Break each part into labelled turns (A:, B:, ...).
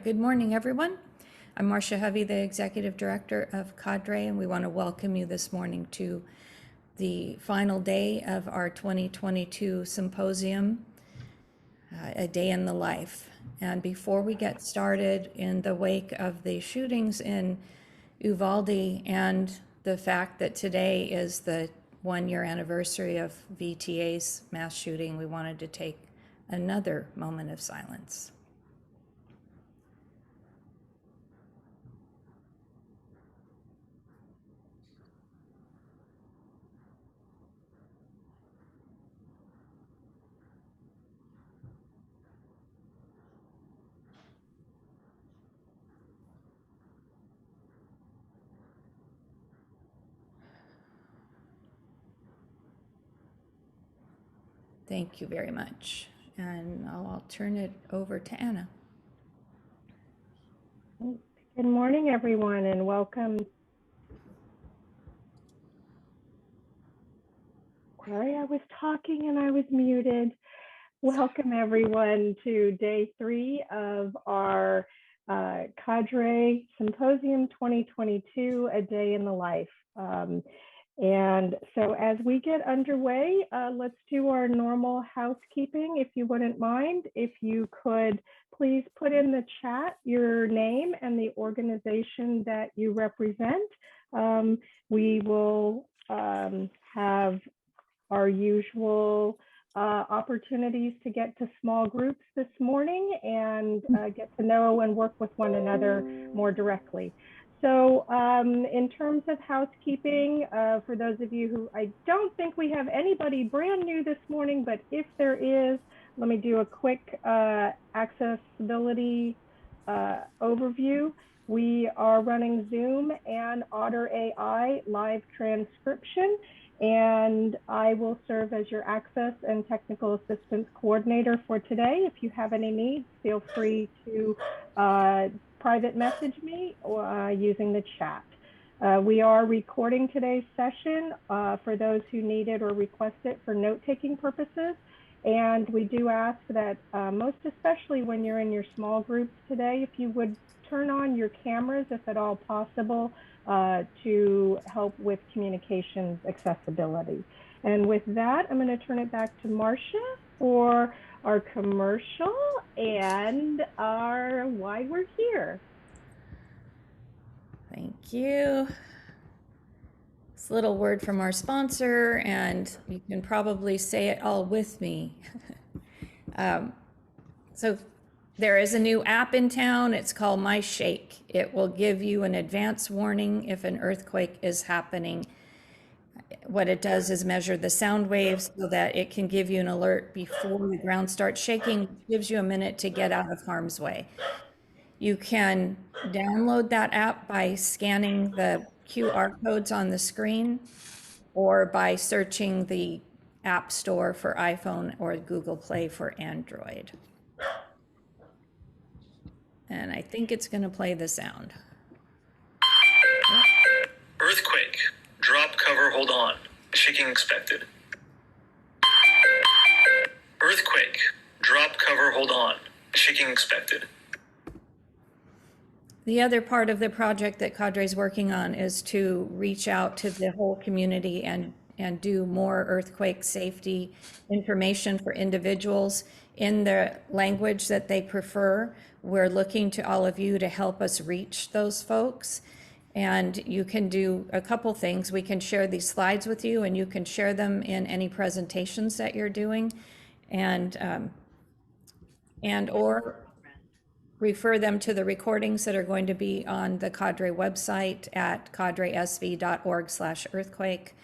A: Good morning, everyone. I'm Marcia Hovey, the Executive Director of Cadre, and we want to welcome you this morning to the final day of our 2022 Symposium, A Day in the Life. And before we get started, in the wake of the shootings in Uvalde and the fact that today is the one-year anniversary of VTA's mass shooting, we wanted to take another moment of silence. Thank you very much. And I'll turn it over to Anna.
B: Good morning, everyone, and welcome. Sorry, I was talking and I was muted. Welcome, everyone, to day 3 of our Cadre Symposium 2022, A Day in the Life. And so as we get underway, let's do our normal housekeeping, if you wouldn't mind. If you could please put in the chat your name and the organization that you represent. We will have our usual opportunities to get to small groups this morning and get to know and work with one another more directly. So in terms of housekeeping, for those of you who, I don't think we have anybody brand new this morning, but if there is, let me do a quick accessibility overview. We are running Zoom and Otter AI live transcription, and I will serve as your access and technical assistance coordinator for today. If you have any needs, feel free to private message me or using the chat. We are recording today's session for those who need it or request it for note-taking purposes. And we do ask that most especially when you're in your small groups today, if you would turn on your cameras if at all possible to help with communications accessibility. And with that, I'm going to turn it back to Marcia for our commercial and our why we're here.
A: Thank you. This little word from our sponsor, and you can probably say it all with me. So there is a new app in town. It's called My Shake. It will give you an advance warning if an earthquake is happening. What it does is measure the sound waves so that it can give you an alert before the ground starts shaking, which gives you a minute to get out of harm's way. You can download that app by scanning the QR codes on the screen or by searching the App Store for iPhone or Google Play for Android. And I think it's going to play the sound.
C: Earthquake. Drop cover, hold on. Shaking expected. Earthquake. Drop cover, hold on. Shaking expected.
A: The other part of the project that Cadre is working on is to reach out to the whole community and do more earthquake safety information for individuals in the language that they prefer. We're looking to all of you to help us reach those folks. And you can do a couple things. We can share these slides with you, and you can share them in any presentations that you're doing, and or refer them to the recordings that are going to be on the Cadre website at cadresv.org/earthquake,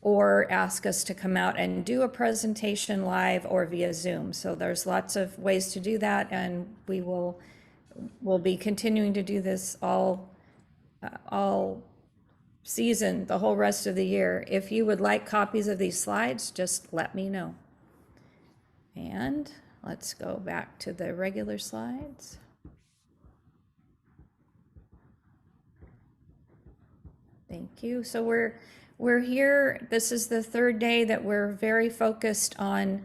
A: or ask us to come out and do a presentation live or via Zoom. So there's lots of ways to do that, and we'll be continuing to do this all season, the whole rest of the year. If you would like copies of these slides, just let me know. And let's go back to the regular slides. Thank you. So we're here. This is the third day that we're very focused on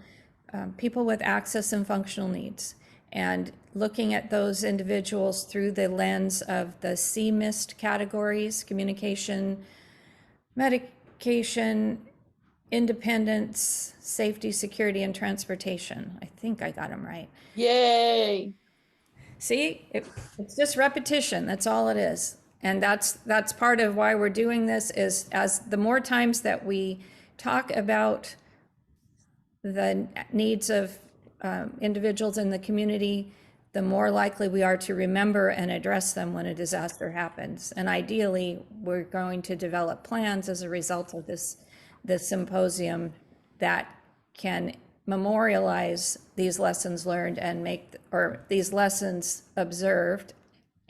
A: people with access and functional needs. And looking at those individuals through the lens of the CMIST categories: communication, medication, independence, safety, security, and transportation. I think I got them right.
D: Yay.
A: See, it's just repetition. That's all it is. And that's part of why we're doing this, is as the more times that we talk about the needs of individuals in the community, the more likely we are to remember and address them when a disaster happens. And ideally, we're going to develop plans as a result of this symposium that can memorialize these lessons learned and these lessons observed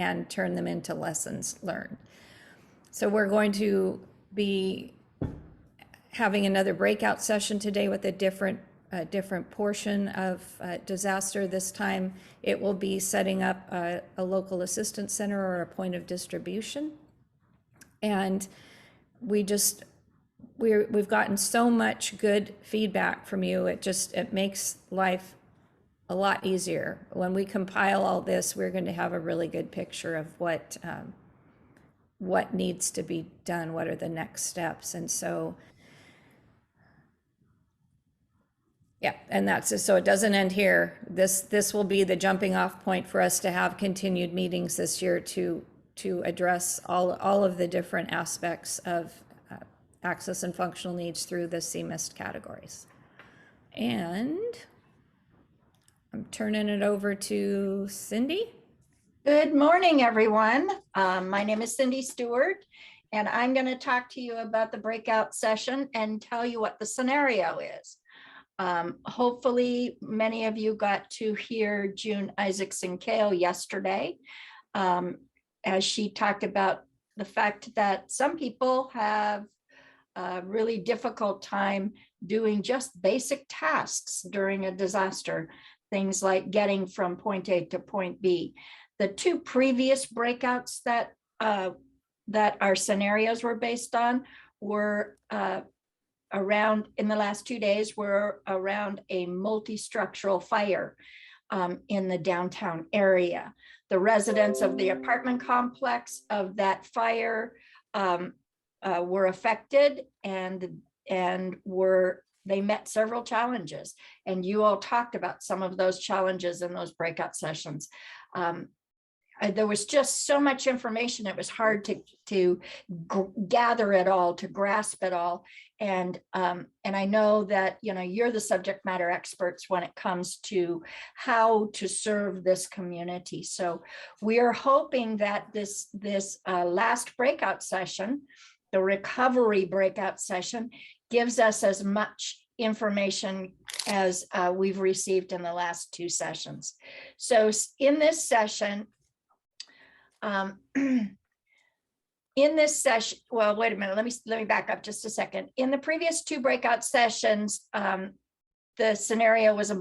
A: and turn them into lessons learned. So we're going to be having another breakout session today with a different portion of disaster. This time it will be setting up a local assistance center or a point of distribution. And we've gotten so much good feedback from you. It makes life a lot easier. When we compile all this, we're going to have a really good picture of what needs to be done, what are the next steps. And so, yeah, and so it doesn't end here. This will be the jumping off point for us to have continued meetings this year to address all of the different aspects of access and functional needs through the CMIST categories. And I'm turning it over to Cindy.
D: Good morning, everyone. My name is Cindy Stewart, and I'm going to talk to you about the breakout session and tell you what the scenario is. Hopefully, many of you got to hear June Isaacson-Kale yesterday, as she talked about the fact that some people have a really difficult time doing just basic tasks during a disaster, things like getting from point A to point B. The two previous breakouts that our scenarios were based on were around, in the last 2 days, were around a multi-structural fire in the downtown area. The residents of the apartment complex of that fire were affected, and they met several challenges, and you all talked about some of those challenges in those breakout sessions. There was just so much information, it was hard to gather it all, to grasp it all. And I know that, you're the subject matter experts when it comes to how to serve this community. So we are hoping that this last breakout session, the recovery breakout session, gives us as much information as we've received in the last two sessions. So in this session, well, wait a minute, let me back up just a second. In the previous two breakout sessions, the scenario was a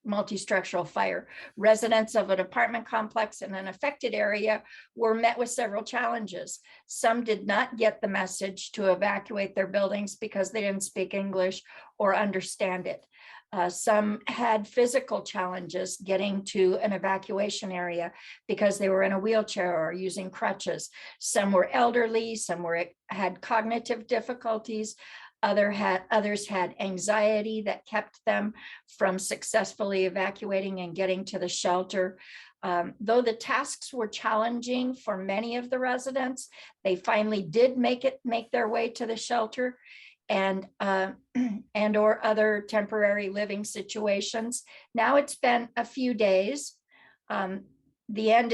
D: multi-structural fire. Residents of an apartment complex in an affected area were met with several challenges. Some did not get the message to evacuate their buildings because they didn't speak English or understand it. Some had physical challenges getting to an evacuation area because they were in a wheelchair or using crutches. Some were elderly, some had cognitive difficulties. Others had anxiety that kept them from successfully evacuating and getting to the shelter. Though the tasks were challenging for many of the residents, they finally did make their way to the shelter and or other temporary living situations. Now it's been a few days. The end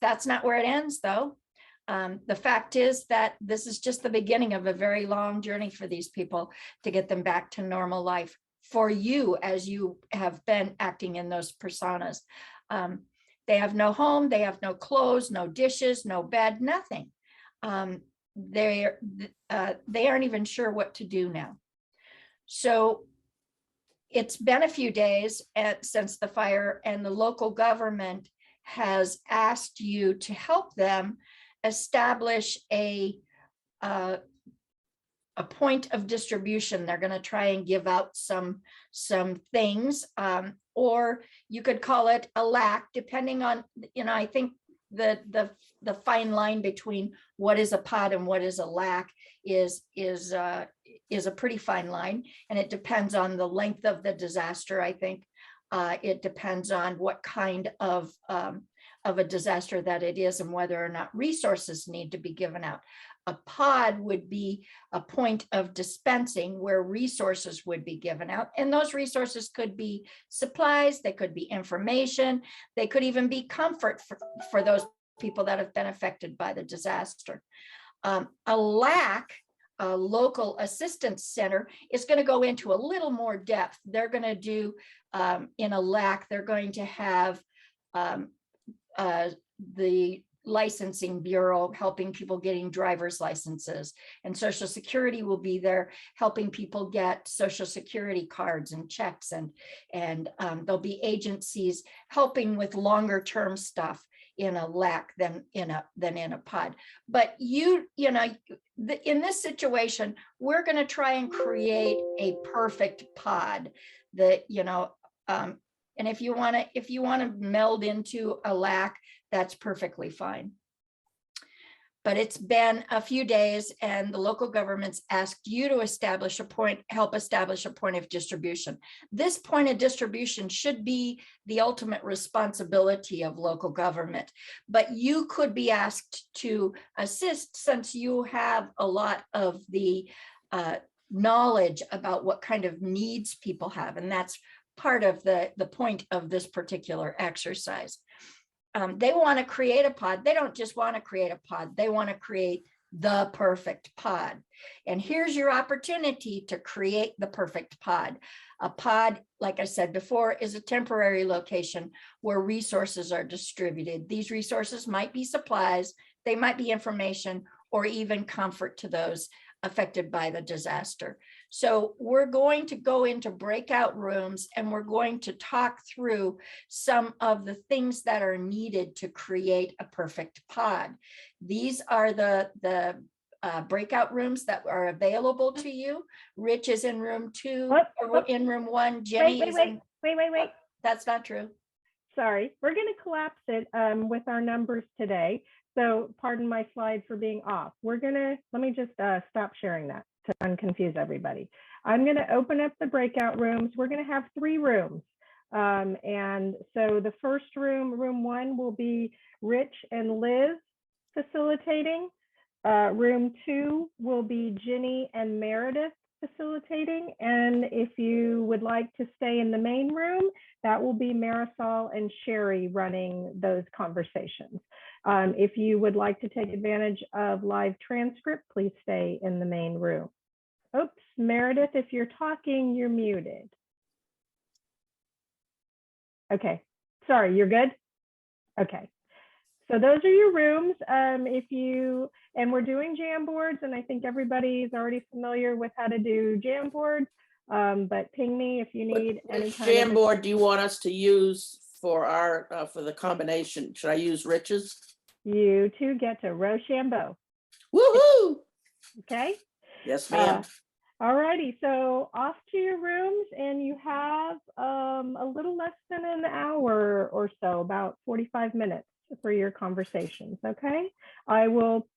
D: that's not where it ends, though. The fact is that this is just the beginning of a very long journey for these people to get them back to normal life, for you as you have been acting in those personas. They have no home, they have no clothes, no dishes, no bed, nothing. They aren't even sure what to do now. So it's been a few days since the fire, and the local government has asked you to help them establish a point of distribution. They're going to try and give out some things or you could call it a lack, depending on, I think the fine line between what is a pod and what is a lack is a pretty fine line, and it depends on the length of the disaster. I think it depends on what kind of a disaster that it is and whether or not resources need to be given out. A pod would be a point of dispensing where resources would be given out. And those resources could be supplies, they could be information, they could even be comfort for those people that have been affected by the disaster. A LAC, a local assistance center, is going to go into a little more depth. They're going to do, in a LAC, they're going to have the licensing bureau helping people getting driver's licenses, and Social Security will be there helping people get Social Security cards and checks, and there'll be agencies helping with longer term stuff in a LAC than in a pod. But in this situation, we're going to try and create a perfect pod that, and if you want to meld into a LAC, that's perfectly fine. But it's been a few days and the local governments asked you to help establish a point of distribution. This point of distribution should be the ultimate responsibility of local government, but you could be asked to assist since you have a lot of the knowledge about what kind of needs people have. And that's part of the point of this particular exercise. They want to create a pod. They don't just want to create a pod. They want to create the perfect pod. And here's your opportunity to create the perfect pod. A pod, like I said before, is a temporary location where resources are distributed. These resources might be supplies, they might be information, or even comfort to those affected by the disaster. So we're going to go into breakout rooms and we're going to talk through some of the things that are needed to create a perfect pod. These are the breakout rooms that are available to you. Rich is in room 2, or in room 1. Jenny is in.
B: Wait.
D: That's not true.
B: Sorry, we're going to collapse it with our numbers today. So pardon my slide for being off. Let me just stop sharing that to unconfuse everybody. I'm going to open up the breakout rooms. We're going to have 3 rooms. And so the first room, room 1, will be Rich and Liz facilitating. Room 2 will be Ginny and Meredith facilitating. And if you would like to stay in the main room, that will be Marisol and Sherry running those conversations. If you would like to take advantage of live transcript, please stay in the main room. Oops, Meredith, if you're talking, you're muted. Okay, sorry, you're good? Okay, so those are your rooms. And we're doing Jamboards, and I think everybody's already familiar with how to do Jamboards, but ping me if you need any kind of
E: Jamboard do you want us to use for our for the combination? Should I use Rich's?
B: You two get to Rochambeau.
E: Woohoo!
B: Okay.
E: Yes, ma'am.
B: All righty, so off to your rooms, and you have a little less than an hour or so, about 45 minutes for your conversations, okay? I will,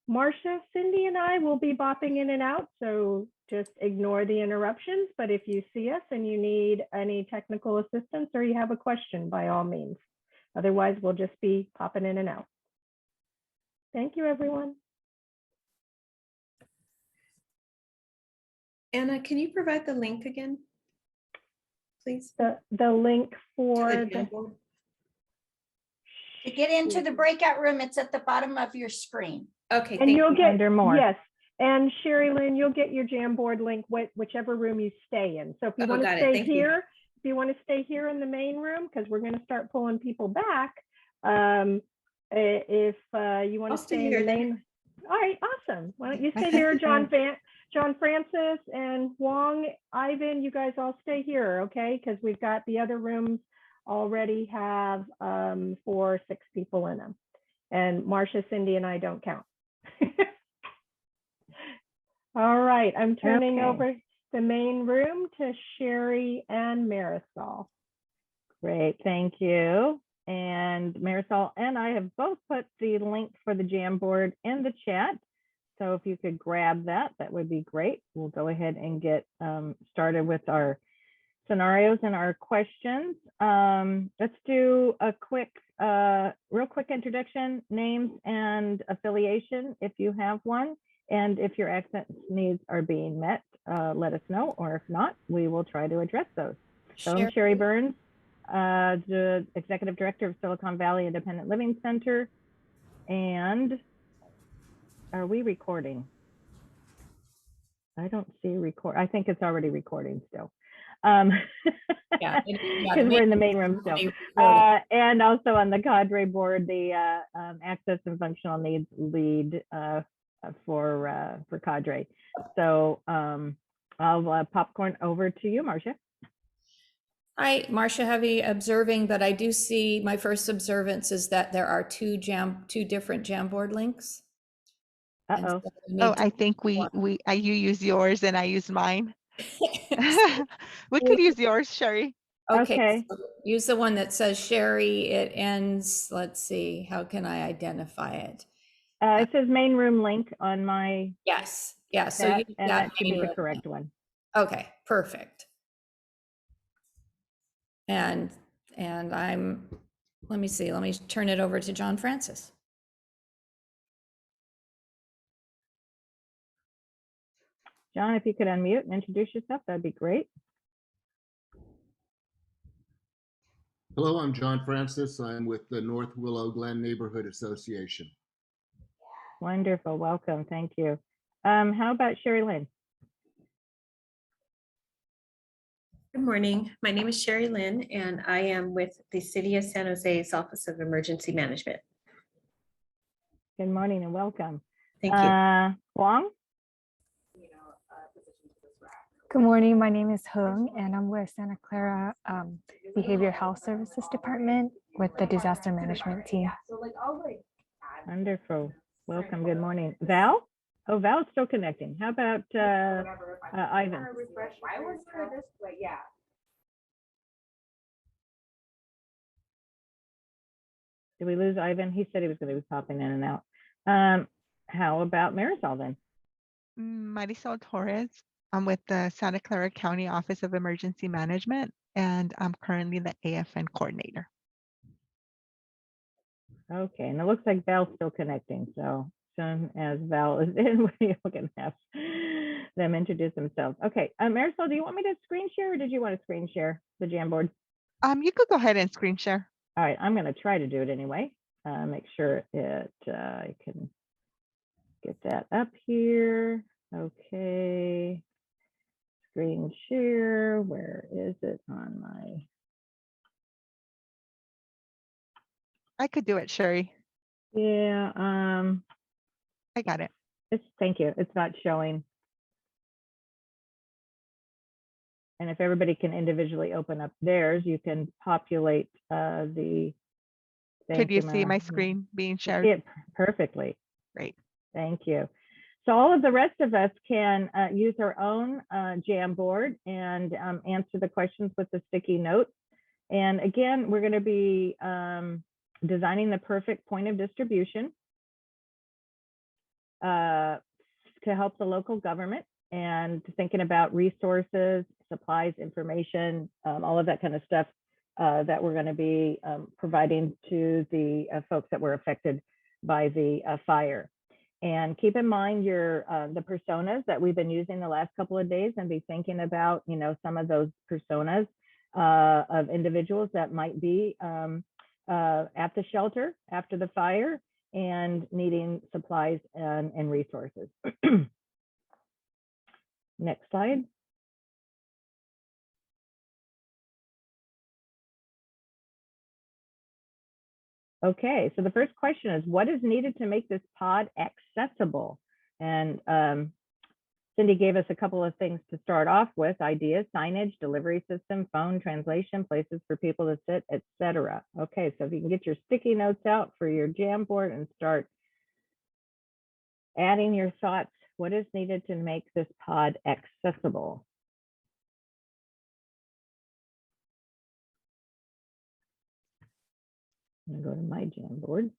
B: Marcia, Cindy, and I will be bopping in and out, so just ignore the interruptions, but if you see us and you need any technical assistance or you have a question, by all means. Otherwise, we'll just be popping in and out. Thank you, everyone.
F: Anna, can you provide the link again, please?
B: The link for
F: To the
B: the
F: Jamboard?
D: To get into the breakout room, it's at the bottom of your screen.
F: Okay,
B: and
F: thank
B: you'll
F: you.
B: get
A: Under more.
B: Yes, and Sherry Lynn, you'll get your Jamboard link whichever room you stay in. So if you
F: Oh,
B: want to
F: got it.
B: stay
F: Thank you.
B: here, if you want to stay here in the main room, because we're going to start pulling people back. If you want
F: I'll
B: to
F: stay
B: stay in
F: here
B: the
F: then.
B: main, all right, awesome. Why don't you stay here, John Francis and Wong, Ivan, you guys all stay here, okay? Because we've got the other rooms already have 4 or 6 people in them. And Marcia, Cindy, and I don't count. All right, I'm turning
A: Okay.
B: over the main room to Sherry and Marisol. Great, thank you. And Marisol and I have both put the link for the Jamboard in the chat. So if you could grab that, that would be great. We'll go ahead and get started with our scenarios and our questions. Let's do a quick, real quick introduction, names and affiliation if you have one. And if your accent needs are being met, let us know, or if not, we will try to address those. So I'm Sherry Burns, the Executive Director of Silicon Valley Independent Living Center. And are we recording? I don't see record. I think it's already recording still.
A: Yeah,
B: because we're in the main room still. And also on the Cadre board, the access and functional needs lead for Cadre. So I'll popcorn over to you, Marcia.
A: Hi, Marcia Heavy observing, but I do see my first observance is that there are two different Jamboard links. And
B: Uh-oh.
A: so we need
G: Oh,
A: to-
G: I think you use yours and I use mine. We could use yours, Sherry.
A: Okay. So use the one that says Sherry. It ends, let's see, how can I identify it?
B: It says main room link on my
A: Yes. Yeah. So
B: chat,
A: use
B: and that should be
A: main
B: the
A: room
B: correct
A: link.
B: one.
A: Okay, perfect. And let me see, let me turn it over to John Francis.
B: John, if you could unmute and introduce yourself, that'd be great.
H: Hello, I'm John Francis. I'm with the North Willow Glen Neighborhood Association.
B: Wonderful, welcome, thank you. How about Sherry Lynn?
F: Good morning. My name is Sherry Lynn, and I am with the City of San Jose's Office of Emergency Management.
B: Good morning and welcome.
F: Thank you.
B: Huang?
I: Good morning. My name is Hung, and I'm with Santa Clara Behavioral Health Services Department with the disaster management team.
B: Wonderful. Welcome. Good morning. Val? Oh, Val's still connecting. How about Ivan? Did we lose Ivan? He said he was going to be popping in and out. How about Marisol then?
G: Marisol Torres. I'm with the Santa Clara County Office of Emergency Management, and I'm currently the AFN coordinator.
B: Okay, and it looks like Val's still connecting. So soon as Val is in, we can have them introduce themselves. Okay, Marisol, do you want me to screen share, or did you want to screen share the Jamboard?
G: You could go ahead and screen share.
B: All right, I'm going to try to do it anyway. Make sure I can get that up here. Okay. Screen share, where is it on my?
G: I could do it, Sherry.
B: Yeah,
G: I got it.
B: thank you. It's not showing. And if everybody can individually open up theirs, you can populate the.
G: Could you see my screen being shared?
B: See it perfectly.
G: Great.
B: Thank you. So all of the rest of us can use our own Jamboard and answer the questions with the sticky notes. And again, we're going to be designing the perfect point of distribution to help the local government, and thinking about resources, supplies, information, all of that kind of stuff that we're going to be providing to the folks that were affected by the fire. And keep in mind your the personas that we've been using the last couple of days, and be thinking about, you know, some of those personas of individuals that might be at the shelter after the fire and needing supplies and resources. Next slide. Okay, so the first question is, what is needed to make this pod accessible? And Cindy gave us a couple of things to start off with: ideas, signage, delivery system, phone, translation, places for people to sit, etc. Okay, so if you can get your sticky notes out for your Jamboard and start adding your thoughts, what is needed to make this pod accessible? I'm gonna go to my Jamboard.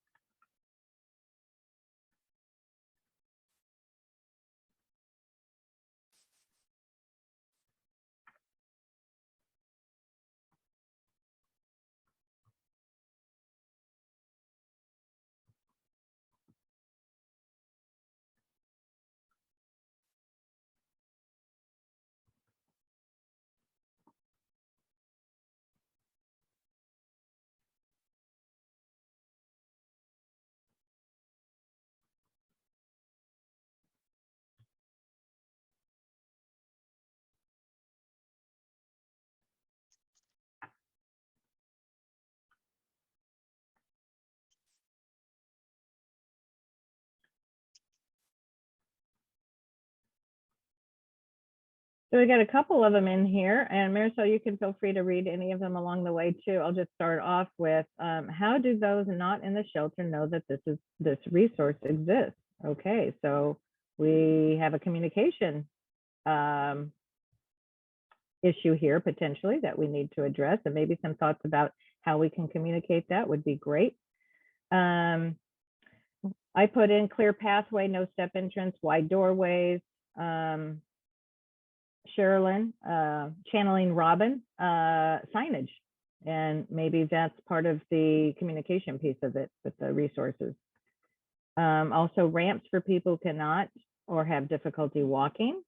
B: So we got a couple of them in here, and Marisol, you can feel free to read any of them along the way too. I'll just start off with how do those not in the shelter know that this resource exists? Okay, so we have a communication issue here potentially that we need to address, and maybe some thoughts about how we can communicate that would be great. I put in clear pathway, no step entrance, wide doorways. Sherilyn, channeling Robin, signage. And maybe that's part of the communication piece of it with the resources. Also ramps for people who cannot or have difficulty walking,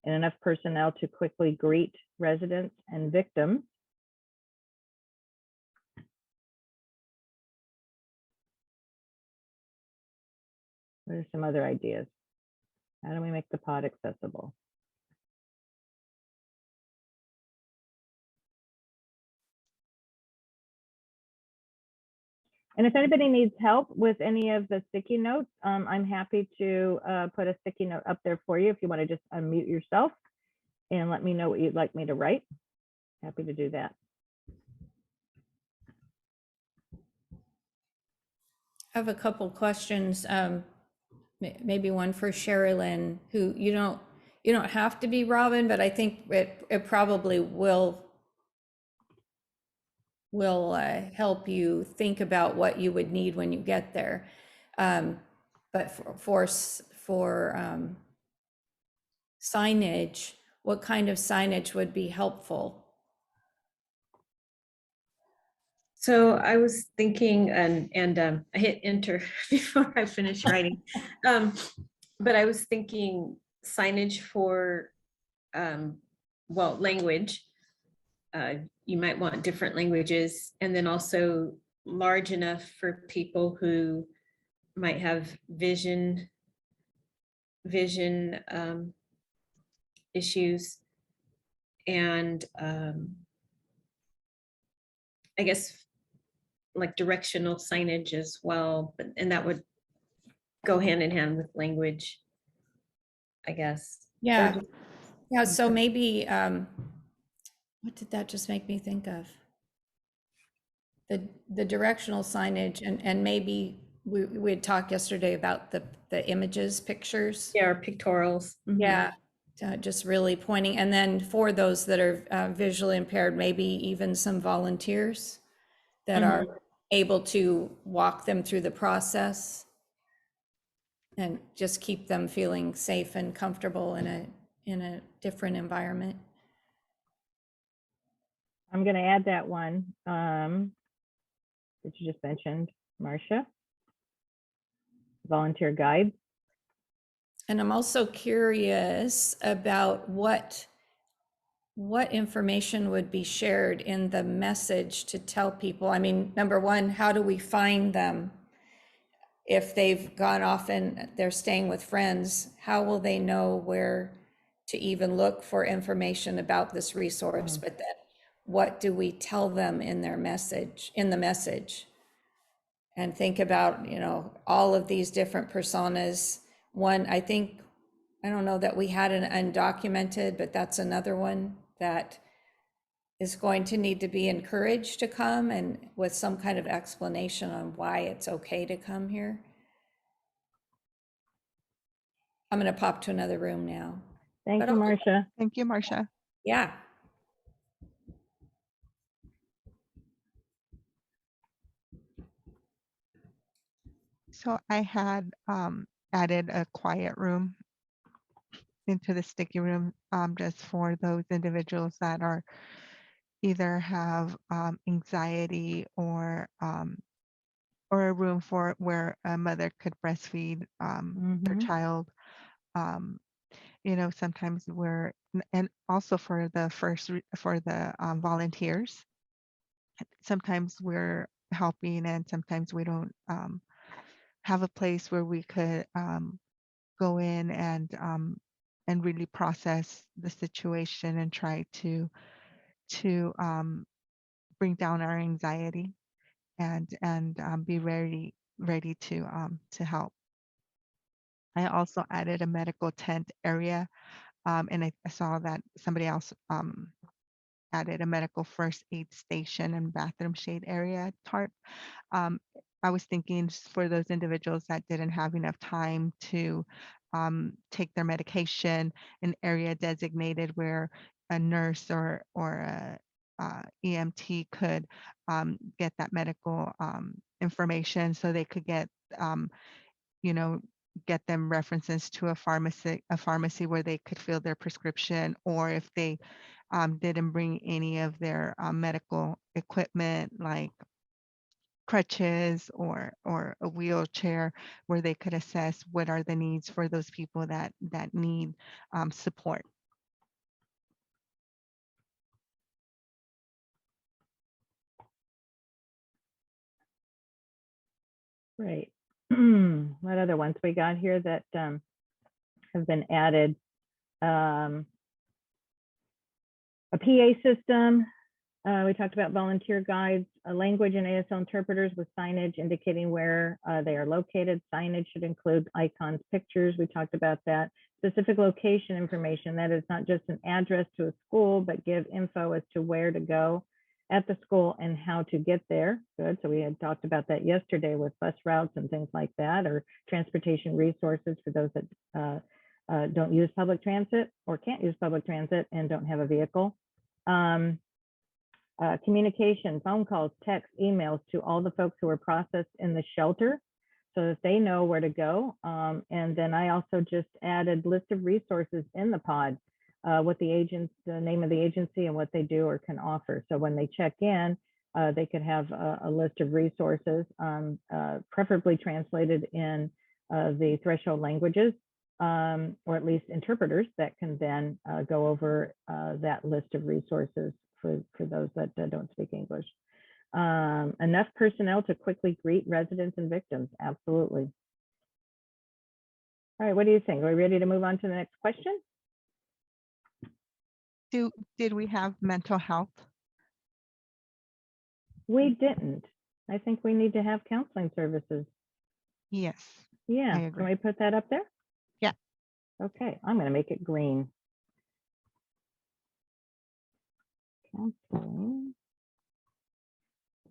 B: and enough personnel to quickly greet residents and victims. What are some other ideas? How do we make the pod accessible? And if anybody needs help with any of the sticky notes, I'm happy to put a sticky note up there for you if you want to just unmute yourself and let me know what you'd like me to write. Happy to do that.
A: I have a couple questions. Maybe one for Sherilyn, who you don't have to be Robin, but I think it probably will help you think about what you would need when you get there. But for signage, what kind of signage would be helpful?
F: So I was thinking, and I hit enter before I finished writing. But I was thinking signage for, well, language. You might want different languages, and then also large enough for people who might have vision issues, and I guess like directional signage as well, but and that would go hand in hand with language, I guess.
A: Yeah. Yeah, so maybe what did that just make me think of? The directional signage, and maybe we had talked yesterday about the images, pictures.
F: Yeah, or pictorials. Mhm.
A: Yeah, just really pointing. And then for those that are visually impaired, maybe even some volunteers that are able to walk them through the process and just keep them feeling safe and comfortable in a different environment.
B: I'm going to add that one that you just mentioned, Marcia. Volunteer guide.
A: And I'm also curious about what information would be shared in the message to tell people. I mean, number one, how do we find them? If they've gone off and they're staying with friends, how will they know where to even look for information about this resource? But then what do we tell them in their message, in the message? And think about, all of these different personas. One, I don't know that we had an undocumented, but that's another one that is going to need to be encouraged to come, and with some kind of explanation on why it's okay to come here. I'm going to pop to another room now.
B: Thank you, Marcia.
G: Thank you, Marcia.
A: Yeah.
G: So I had added a quiet room into the sticky room just for those individuals that are either have anxiety or a room for where a mother could breastfeed their child. Um, you know, sometimes and also for the volunteers, sometimes we're helping and sometimes we don't have a place where we could go in and really process the situation and try to bring down our anxiety and be ready to help. I also added a medical tent area, and I saw that somebody else added a medical first aid station and bathroom shade area tarp. Um, I was thinking for those individuals that didn't have enough time to take their medication, an area designated where a nurse or a EMT could get that medical information so they could get you know, get them references to a pharmacy where they could fill their prescription, or if they didn't bring any of their medical equipment like crutches or a wheelchair, where they could assess what are the needs for those people that need support.
B: Great. What other ones we got here that have been added? A PA system. We talked about volunteer guides, a language and ASL interpreters with signage indicating where they are located. Signage should include icons, pictures. We talked about that. Specific location information, that is not just an address to a school, but give info as to where to go at the school and how to get there. Good. So we had talked about that yesterday with bus routes and things like that, or transportation resources for those that don't use public transit or can't use public transit and don't have a vehicle. Communication, phone calls, texts, emails to all the folks who are processed in the shelter so that they know where to go. And then I also just added list of resources in the pod, what the name of the agency and what they do or can offer. So when they check in, they could have a list of resources, preferably translated in the threshold languages, or at least interpreters that can then go over that list of resources for those that don't speak English. Enough personnel to quickly greet residents and victims. Absolutely. All right, what do you think? Are we ready to move on to the next question?
G: Did we have mental health?
B: We didn't. I think we need to have counseling services.
G: Yes.
B: Yeah,
G: I agree.
B: can we put that up there?
G: Yeah.
B: Okay, I'm going to make it green. Counseling.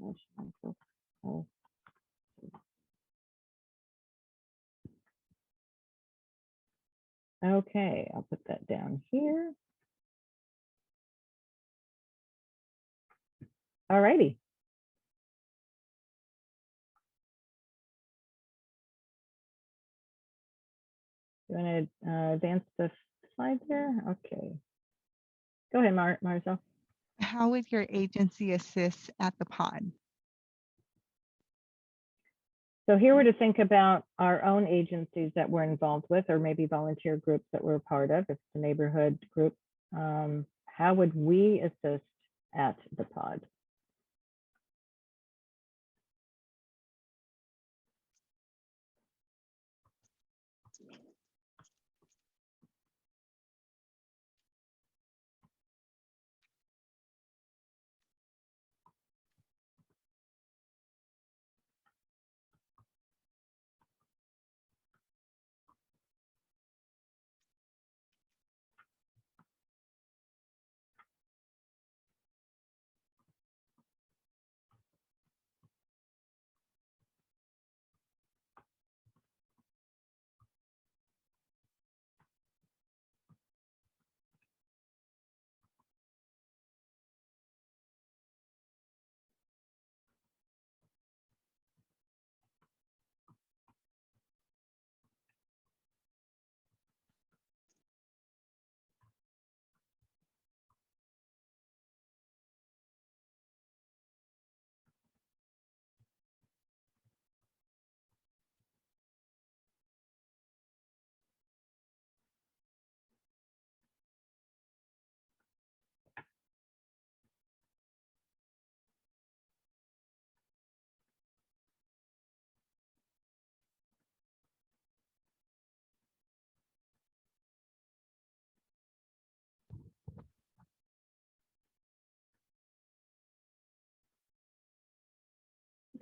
B: Mental health. Okay, I'll put that down here. All righty. You want to advance the slide there? Okay. Go ahead, Marcel.
G: How would your agency assist at the pod?
B: So here we're to think about our own agencies that we're involved with, or maybe volunteer groups that we're a part of, if it's a neighborhood group. How would we assist at the pod?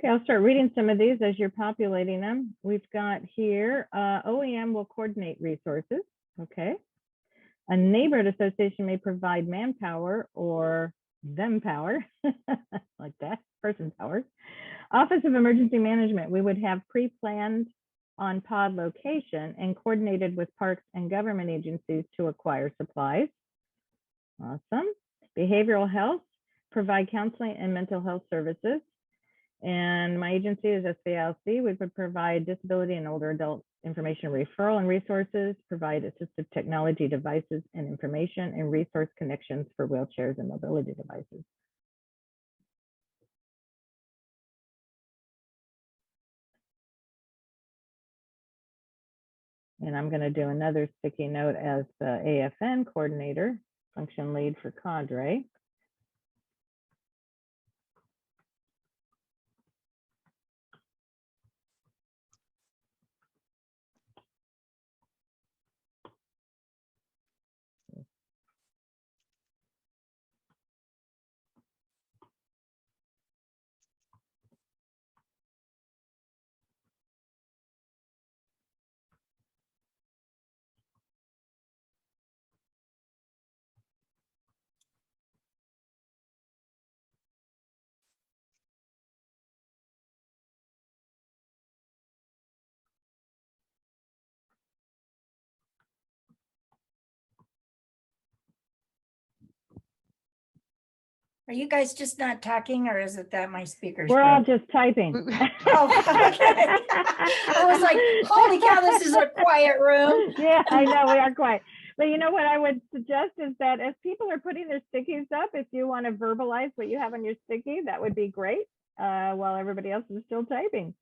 B: Okay, I'll start reading some of these as you're populating them. We've got here, OEM will coordinate resources. Okay. A neighborhood association may provide manpower or them power, like that, person power. Office of Emergency Management, we would have pre-planned on pod location and coordinated with parks and government agencies to acquire supplies. Awesome. Behavioral health, provide counseling and mental health services. And my agency is SBLC. We would provide disability and older adult information referral and resources, provide assistive technology devices and information and resource connections for wheelchairs and mobility devices. And I'm going to do another sticky note as the AFN coordinator, function lead for Cadre.
D: Are you guys just not talking, or is it that my speakers?
B: We're all
D: broke?
B: just typing.
D: Oh, okay. I was like, holy cow, this is a quiet room.
B: Yeah, I know, we are quiet. But you know what I would suggest is that as people are putting their stickies up, if you want to verbalize what you have on your sticky, that would be great, while everybody else is still typing.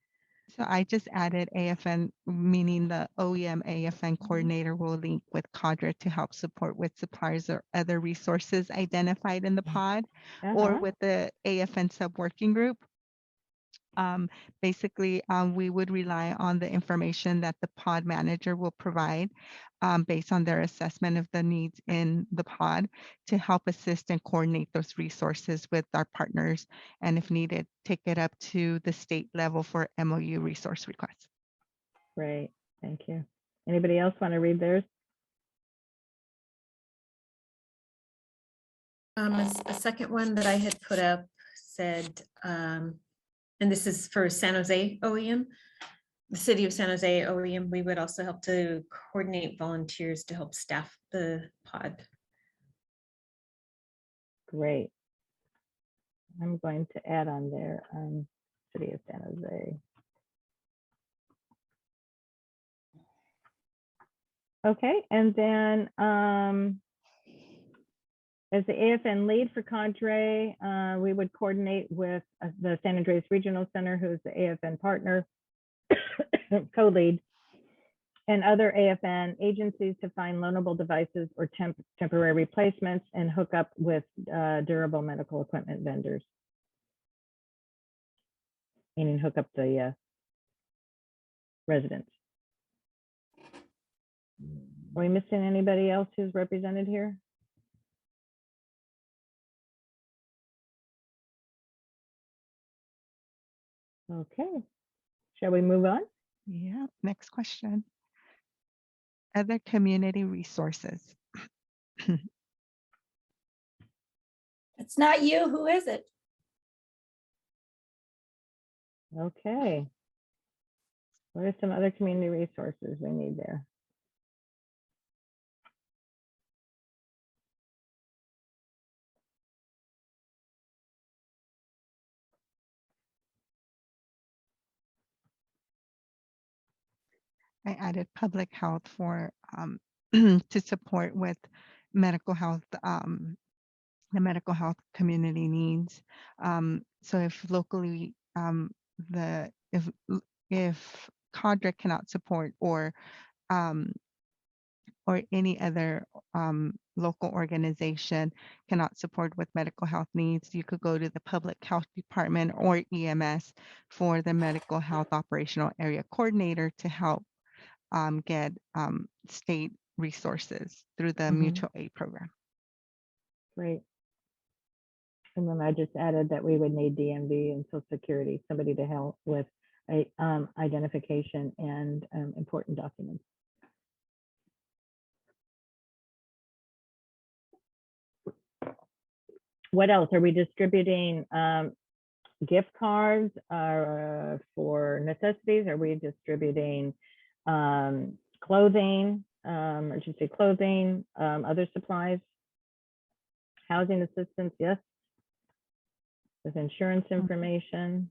G: So I just added AFN, meaning the OEM AFN coordinator will link with Cadre to help support with suppliers or other resources identified in the pod or with the AFN sub-working group. Basically, we would rely on the information that the pod manager will provide based on their assessment of the needs in the pod to help assist and coordinate those resources with our partners. And if needed, take it up to the state level for MOU resource requests.
B: Great, thank you. Anybody else want to read theirs?
F: A second one that I had put up said, and this is for San Jose OEM, the city of San Jose OEM, we would also help to coordinate volunteers to help staff the pod.
B: Great. I'm going to add on there, city of San Jose. Okay, and then as the AFN lead for Cadre, we would coordinate with the San Andreas Regional Center, who's the AFN partner, co-lead, and other AFN agencies to find loanable devices or temporary replacements and hook up with durable medical equipment vendors. Meaning hook up the residents. Are we missing anybody else who's represented here? Okay, shall we move on?
G: Yeah, next question. Other community resources.
D: It's not you. Who is it?
B: Okay. What are some other community resources we need there?
G: I added public health for to support with medical health, the medical health community needs. So if locally, if Cadre cannot support or any other local organization cannot support with medical health needs, you could go to the public health department or EMS for the medical health operational area coordinator to help get state resources through the mutual aid program.
B: Great. And then I just added that we would need DMV and Social Security, somebody to help with identification and important documents. What else? Are we distributing gift cards for necessities? Are we distributing clothing, or should say clothing, other supplies? Housing assistance, yes. With insurance information.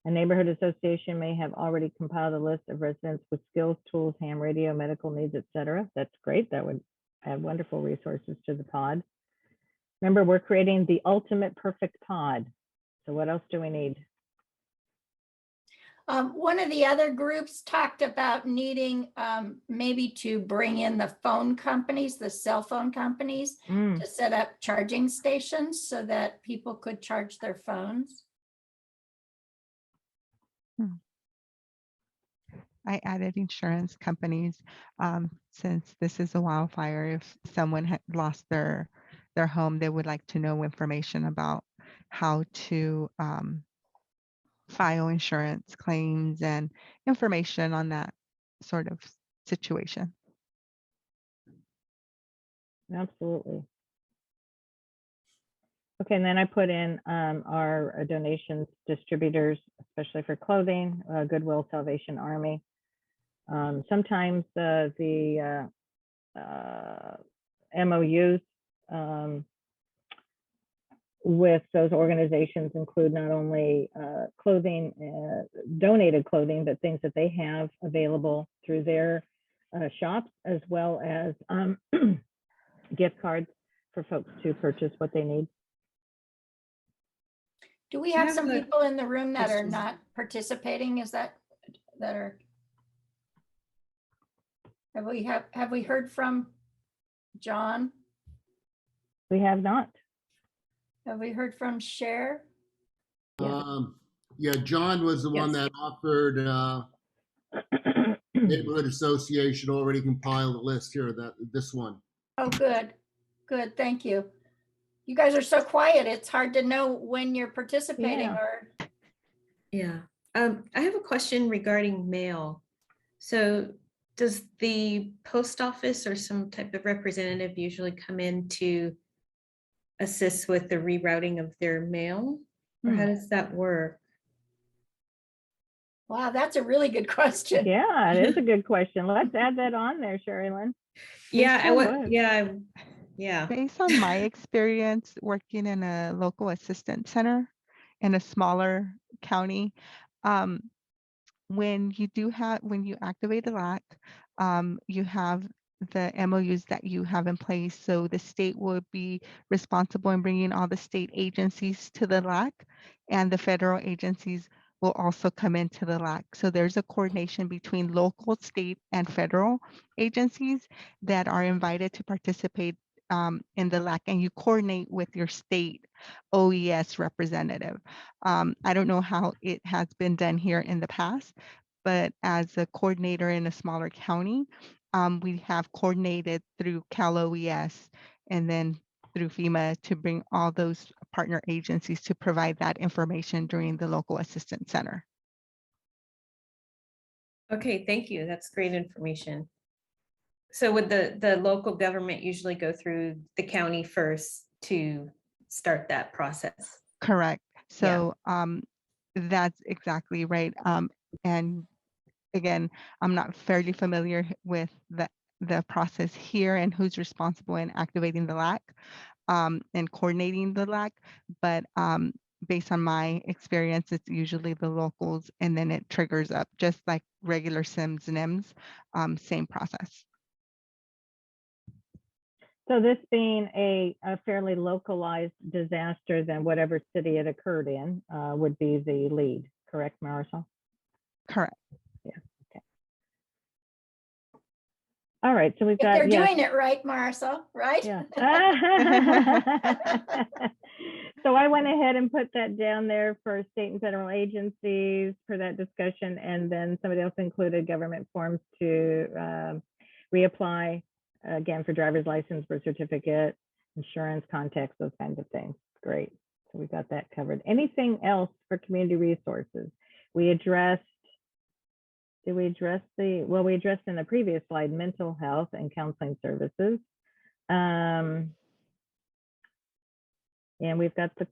B: A neighborhood association may have already compiled a list of residents with skills, tools, ham radio, medical needs, etc. That's great. That would add wonderful resources to the pod. Remember, we're creating the ultimate perfect pod. So what else do we need?
D: One of the other groups talked about needing maybe to bring in the phone companies, the cell phone companies, to set up charging stations so that people could charge their phones.
G: I added insurance companies since this is a wildfire. If someone had lost their home, they would like to know information about how to file insurance claims and information on that sort of situation.
B: Absolutely. Okay, and then I put in our donations distributors, especially for clothing, Goodwill, Salvation Army. Sometimes the MOUs with those organizations include not only clothing, donated clothing, but things that they have available through their shops, as well as gift cards for folks to purchase what they need.
D: Do we have some people in the room that are not participating? Is that are? Have we heard from John?
B: We have not.
D: Have we heard from Cher?
H: Yeah, John was the one that offered neighborhood association already compiled a list here, this one.
D: Oh, good. Good. Thank you. You guys are so quiet. It's hard to know when you're participating or.
F: Yeah. I have a question regarding mail. So does the post office or some type of representative usually come in to assist with the rerouting of their mail? Or how does that work?
D: Wow, that's a really good question.
B: Yeah, it is a good question. Let's add that on there, Sherilyn.
F: Yeah.
G: Based on my experience working in a local assistance center in a smaller county, when you activate the LAC, you have the MOUs that you have in place. So the state will be responsible in bringing all the state agencies to the LAC, and the federal agencies will also come into the LAC. So there's a coordination between local, state, and federal agencies that are invited to participate in the LAC, and you coordinate with your state OES representative. I don't know how it has been done here in the past, but as a coordinator in a smaller county, we have coordinated through Cal OES and then through FEMA to bring all those partner agencies to provide that information during the local assistance center.
F: Okay, thank you. That's great information. So would the local government usually go through the county first to start that process?
G: Correct. So that's exactly right. And again, I'm not fairly familiar with the process here and who's responsible in activating the LAC and coordinating the LAC, but based on my experience, it's usually the locals, and then it triggers up just like regular SIMs and NIMS, same process.
B: So this being a fairly localized disaster, then whatever city it occurred in would be the lead, correct, Marisol?
G: Correct.
B: Yeah, okay. All right, so we've got—
D: They're doing it right, Marisol, right?
B: Yeah. So I went ahead and put that down there for state and federal agencies for that discussion, and then somebody else included government forms to reapply, again, for driver's license, birth certificate, insurance, contacts, those kinds of things. Great. So we got that covered. Anything else for community resources? We addressed, did we address well, we addressed in the previous slide, mental health and counseling services. And we've got the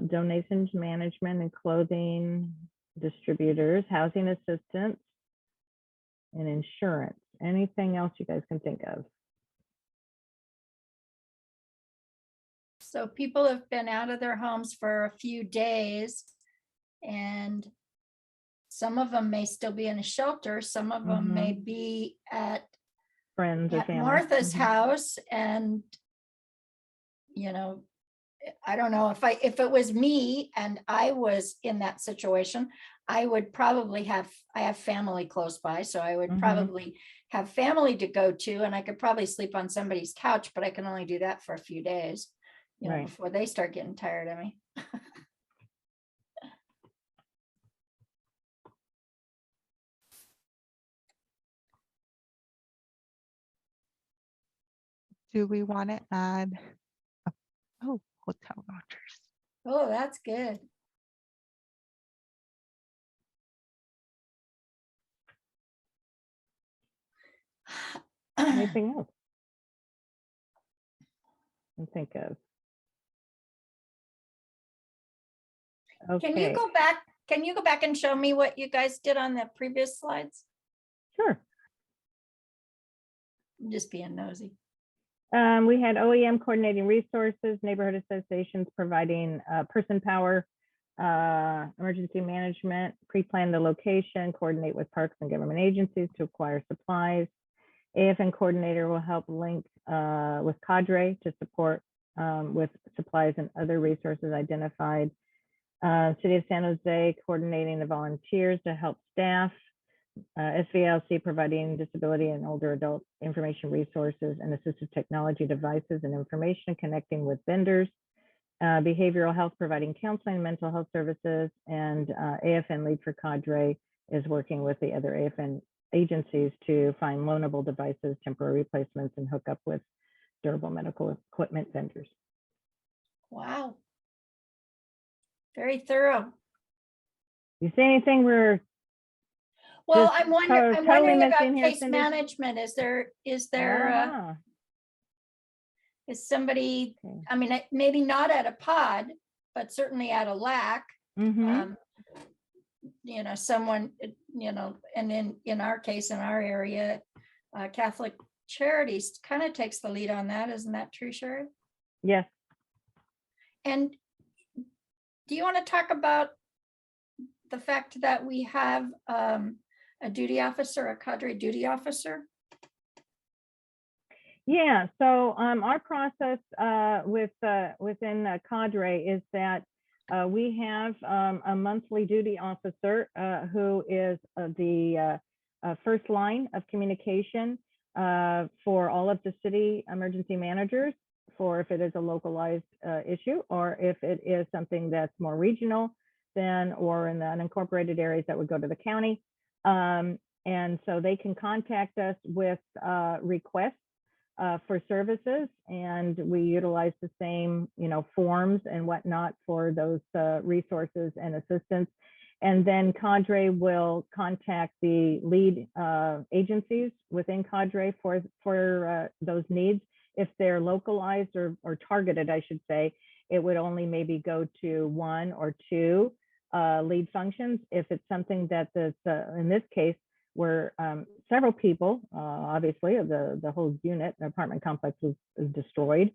B: donations management and clothing distributors, housing assistance, and insurance. Anything else you guys can think of?
D: So people have been out of their homes for a few days, and some of them may still be in a shelter. Some of them may be at
B: Friends or family.
D: Martha's house, and I don't know, if it was me and I was in that situation, I would probably I have family close by, so I would probably have family to go to, and I could probably sleep on somebody's couch, but I can only do that for a few days,
B: Right.
D: before they start getting tired of me.
G: Do we want to add, oh, hotel vouchers?
D: Oh, that's good.
B: Anything else? I think of. Okay.
D: Can you go back and show me what you guys did on the previous slides?
B: Sure.
D: I'm just being nosy.
B: We had OEM coordinating resources, neighborhood associations providing person power, emergency management, pre-plan the location, coordinate with parks and government agencies to acquire supplies. AFN coordinator will help link with Cadre to support with supplies and other resources identified. City of San Jose coordinating the volunteers to help staff. SVLC providing disability and older adult information resources and assistive technology devices and information, connecting with vendors. Behavioral health providing counseling and mental health services, and AFN lead for Cadre is working with the other AFN agencies to find loanable devices, temporary replacements, and hook up with durable medical equipment vendors.
D: Wow. Very thorough.
B: You see anything we're
D: Well,
B: just
D: I'm wondering
B: totally
D: about
B: missing here,
D: case
B: Cindy?
D: management. Is there
B: Ah,
D: is somebody,
B: okay.
D: I mean, maybe not at a pod, but certainly at a LAC, someone, and in our case, in our area, Catholic Charities kind of takes the lead on that. Isn't that true, Sherry?
B: Yes.
D: And do you want to talk about the fact that we have a duty officer, a Cadre duty officer?
B: Yeah, so our process within Cadre is that we have a monthly duty officer who is the first line of communication for all of the city emergency managers, for if it is a localized issue, or if it is something that's more regional, then, or in the unincorporated areas that would go to the county. And so they can contact us with requests for services, and we utilize the same, forms and whatnot for those resources and assistance. And then Cadre will contact the lead agencies within Cadre for those needs. If they're localized or targeted, I should say, it would only maybe go to one or two lead functions. If it's something that in this case, where several people, obviously, of the whole unit, the apartment complex is destroyed,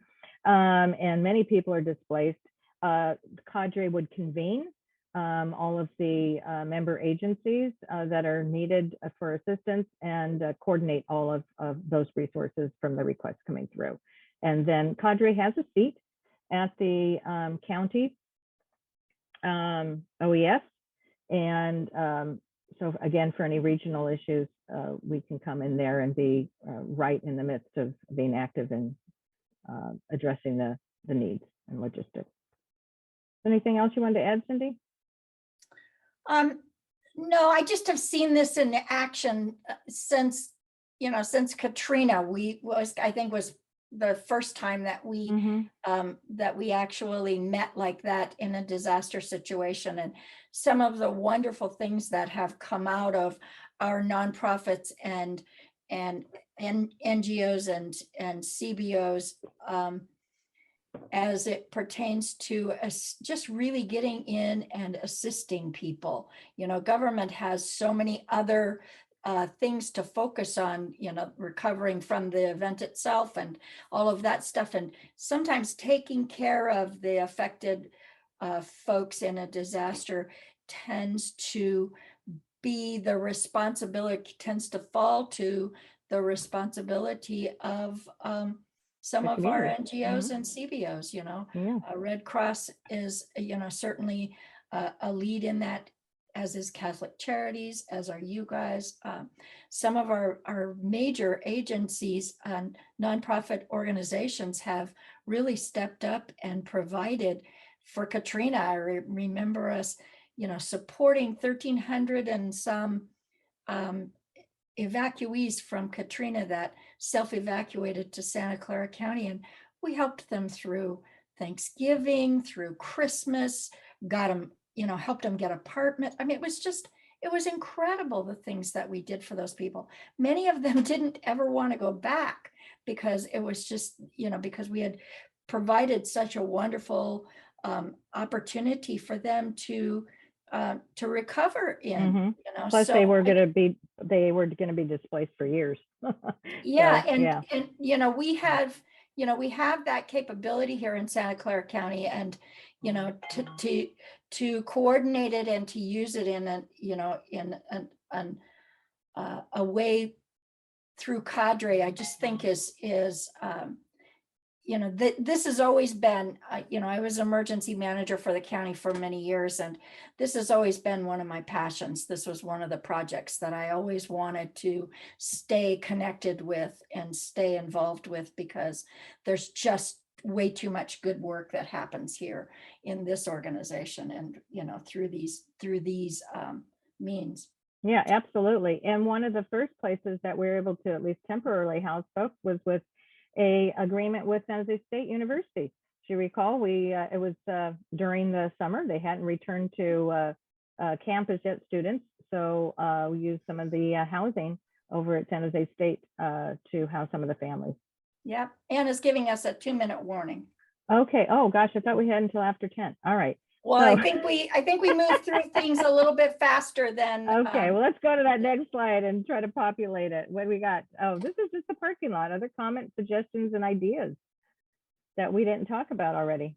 B: and many people are displaced, Cadre would convene all of the member agencies that are needed for assistance and coordinate all of those resources from the requests coming through. And then Cadre has a seat at the county OES, and so again, for any regional issues, we can come in there and be right in the midst of being active in addressing the needs and logistics. Anything else you wanted to add, Cindy?
D: No, I just have seen this in action since Katrina. I think was the first time that we actually met like that in a disaster situation, and some of the wonderful things that have come out of our nonprofits and NGOs and CBOs, as it pertains to just really getting in and assisting people. You know, government has so many other things to focus on, you know, recovering from the event itself and all of that stuff. And sometimes taking care of the affected folks in a disaster tends to be the responsibility, tends to fall to the responsibility of some
B: The
D: of our
B: community.
D: NGOs and CBOs, you know.
B: Yeah.
D: Red Cross is, you know, certainly a lead in that, as is Catholic Charities, as are you guys. Some of our major agencies and nonprofit organizations have really stepped up and provided for Katrina. I remember us, you know, supporting 1,300 and some evacuees from Katrina that self-evacuated to Santa Clara County, and we helped them through Thanksgiving, through Christmas, got them, you know, helped them get apartment. I mean, it was incredible, the things that we did for those people. Many of them didn't ever want to go back because it was just, you know, because we had provided such a wonderful opportunity for them to recover in, you know.
B: Plus,
D: so
B: they were going to be displaced for years.
D: Yeah,
B: So,
D: and you know, we have that capability here in Santa Clara County, and you know, to coordinate it and to use it in a, you know, in a way through Cadre, I just think is you know, this has always been, you know, I was emergency manager for the county for many years, and this has always been one of my passions. This was one of the projects that I always wanted to stay connected with and stay involved with, because there's just way too much good work that happens here in this organization, and, you know, through these means.
B: yeah, absolutely. And one of the first places that we were able to at least temporarily house folks was with a agreement with San Jose State University. Do you recall, it was during the summer, they hadn't returned to campus yet, students, so we used some of the housing over at San Jose State to house some of the families.
D: Yeah, Anna's giving us a 2-minute warning.
B: Okay. Oh gosh, I thought we had until after 10. All right.
D: Well,
B: So,
D: I think we moved through things a little bit faster than.
B: okay, well, let's go to that next slide and try to populate it. What do we got? Oh, this is just the parking lot. Other comments, suggestions, and ideas that we didn't talk about already.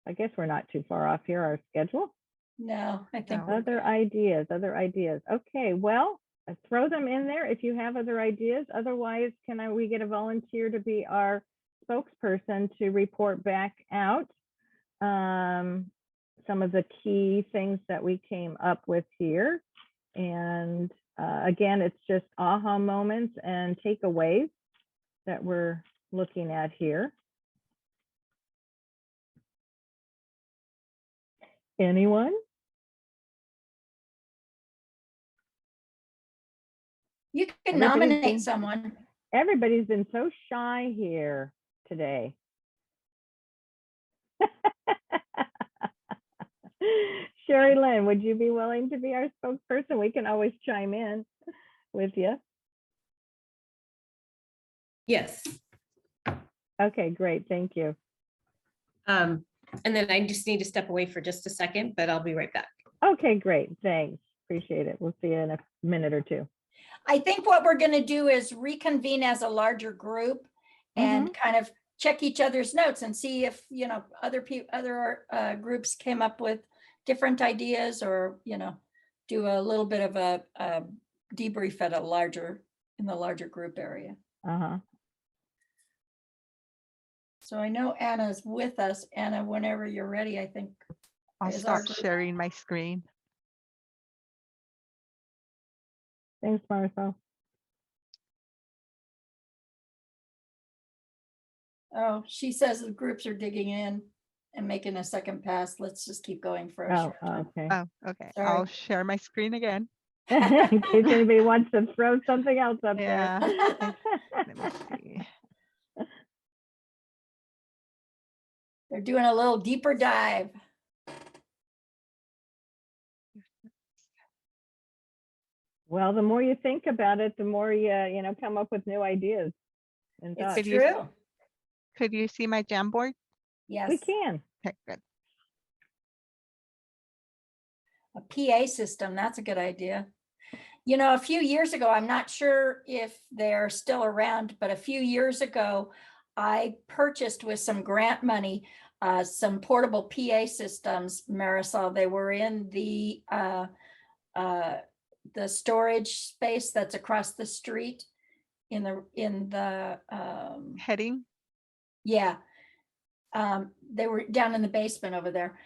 B: I guess we're not too far off here, our schedule.
D: No, I think.
G: No.
B: Other ideas. Okay, well, throw them in there if you have other ideas. Otherwise, we get a volunteer to be our spokesperson to report back out some of the key things that we came up with here. And again, it's just aha moments and takeaways that we're looking at here. Anyone?
D: You can
B: Everybody's
D: nominate
B: been-
D: someone.
B: Everybody's been so shy here today. Sherry Lynn, would you be willing to be our spokesperson? We can always chime in with you.
F: Yes.
B: Okay, great. Thank you.
F: And then I just need to step away for just a second, but I'll be right back.
B: Okay, great. Thanks. Appreciate it. We'll see you in a minute or two.
D: I think what we're going to do is reconvene as a larger group and kind of check each other's notes and see if, you know, other groups came up with different ideas, or, you know, do a little bit of a debrief at in the larger group area. So I know Anna's with us. Anna, whenever you're ready, I think.
G: I'll start sharing my screen.
B: Thanks, Martha.
D: Oh, she says the groups are digging in and making a second pass. Let's just keep going for a short time.
B: Okay.
G: Oh, okay.
D: Sorry.
G: I'll share my screen again.
B: In case anybody wants to throw something else up
G: Yeah.
B: there.
G: Let me see.
D: They're doing a little deeper dive.
B: Well, the more you think about it, the more you come up with new ideas and
D: It's
B: thoughts.
G: Could you-
D: true.
G: Could you see my Jamboard?
D: Yes.
B: We can.
G: Okay, good.
D: A PA system, that's a good idea. You know, a few years ago, I'm not sure if they're still around, but a few years ago, I purchased with some grant money, some portable PA systems, Marisol. They were in the storage space that's across the street in the
G: Heading?
D: yeah. They were down in the basement over there.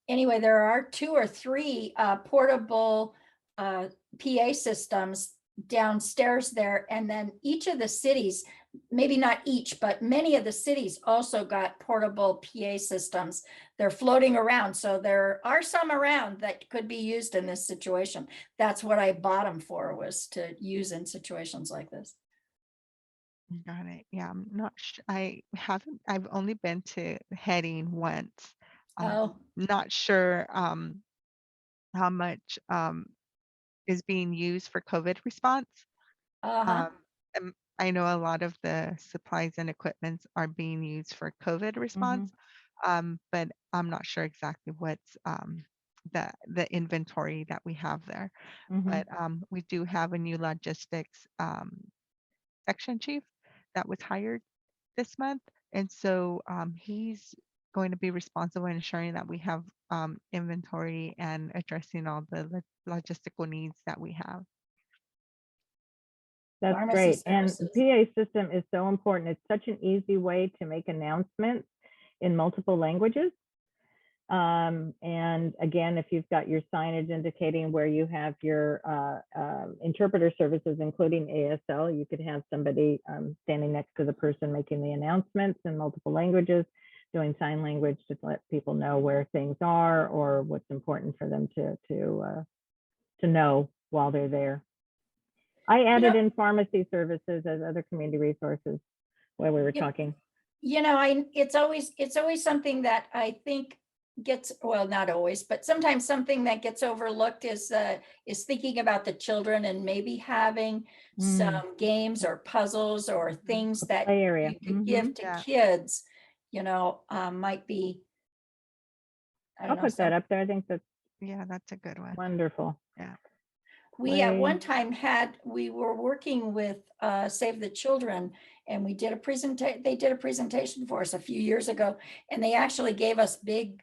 D: Anyway, there are 2 or 3 portable PA systems downstairs there. And then each of the cities, maybe not each, but many of the cities also got portable PA systems. They're floating around. So there are some around that could be used in this situation. That's what I bought them for, was to use in situations like this.
G: Got it. Yeah, I'm not sure. I've only been to Heading once.
D: Oh,
G: Not sure how much is being used for COVID response.
D: uh-huh.
G: I know a lot of the supplies and equipments are being used for COVID response, but I'm not sure exactly what's the inventory that we have there. But we do have a new logistics section chief that was hired this month, and so he's going to be responsible in ensuring that we have inventory and addressing all the logistical needs that we have.
B: That's
D: Pharmacy
B: great. And
D: services.
B: the PA system is so important. It's such an easy way to make announcements in multiple languages. And again, if you've got your signage indicating where you have your interpreter services, including ASL, you could have somebody standing next to the person making the announcements in multiple languages, doing sign language to let people know where things are or what's important for them to know while they're there. I added in pharmacy services as other community resources while we were talking.
D: You know, it's always something that I think gets, well, not always, but sometimes something that gets overlooked is thinking about the children and maybe having some games or puzzles or things that
B: Play area.
D: you could give to
G: Yeah.
D: kids, you know, might be. I don't
B: I'll
D: know,
B: put that up there. I think that's
G: Yeah, that's a good one.
B: wonderful.
D: We at one
B: Play.
D: time we were working with Save the Children, and we did they did a presentation for us a few years ago, and they actually gave us big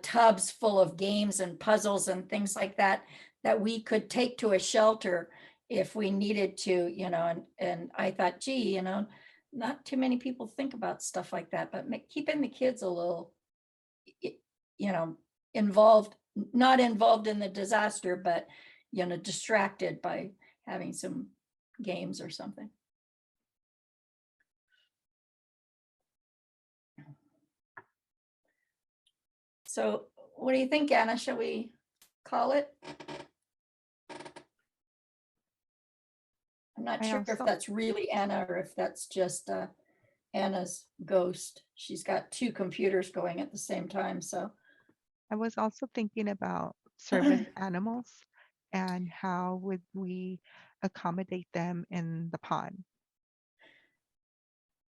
D: tubs full of games and puzzles and things like that we could take to a shelter if we needed to, you know, and I thought, gee, you know, not too many people think about stuff like that, but keeping the kids a little, you know, not involved in the disaster, but you know, distracted by having some games or something. So what do you think, Anna? Shall we call it? I'm not sure if that's really Anna or if that's just Anna's ghost. She's got 2 computers going at the same time. So
G: I was also thinking about service animals and how would we accommodate them in the pond.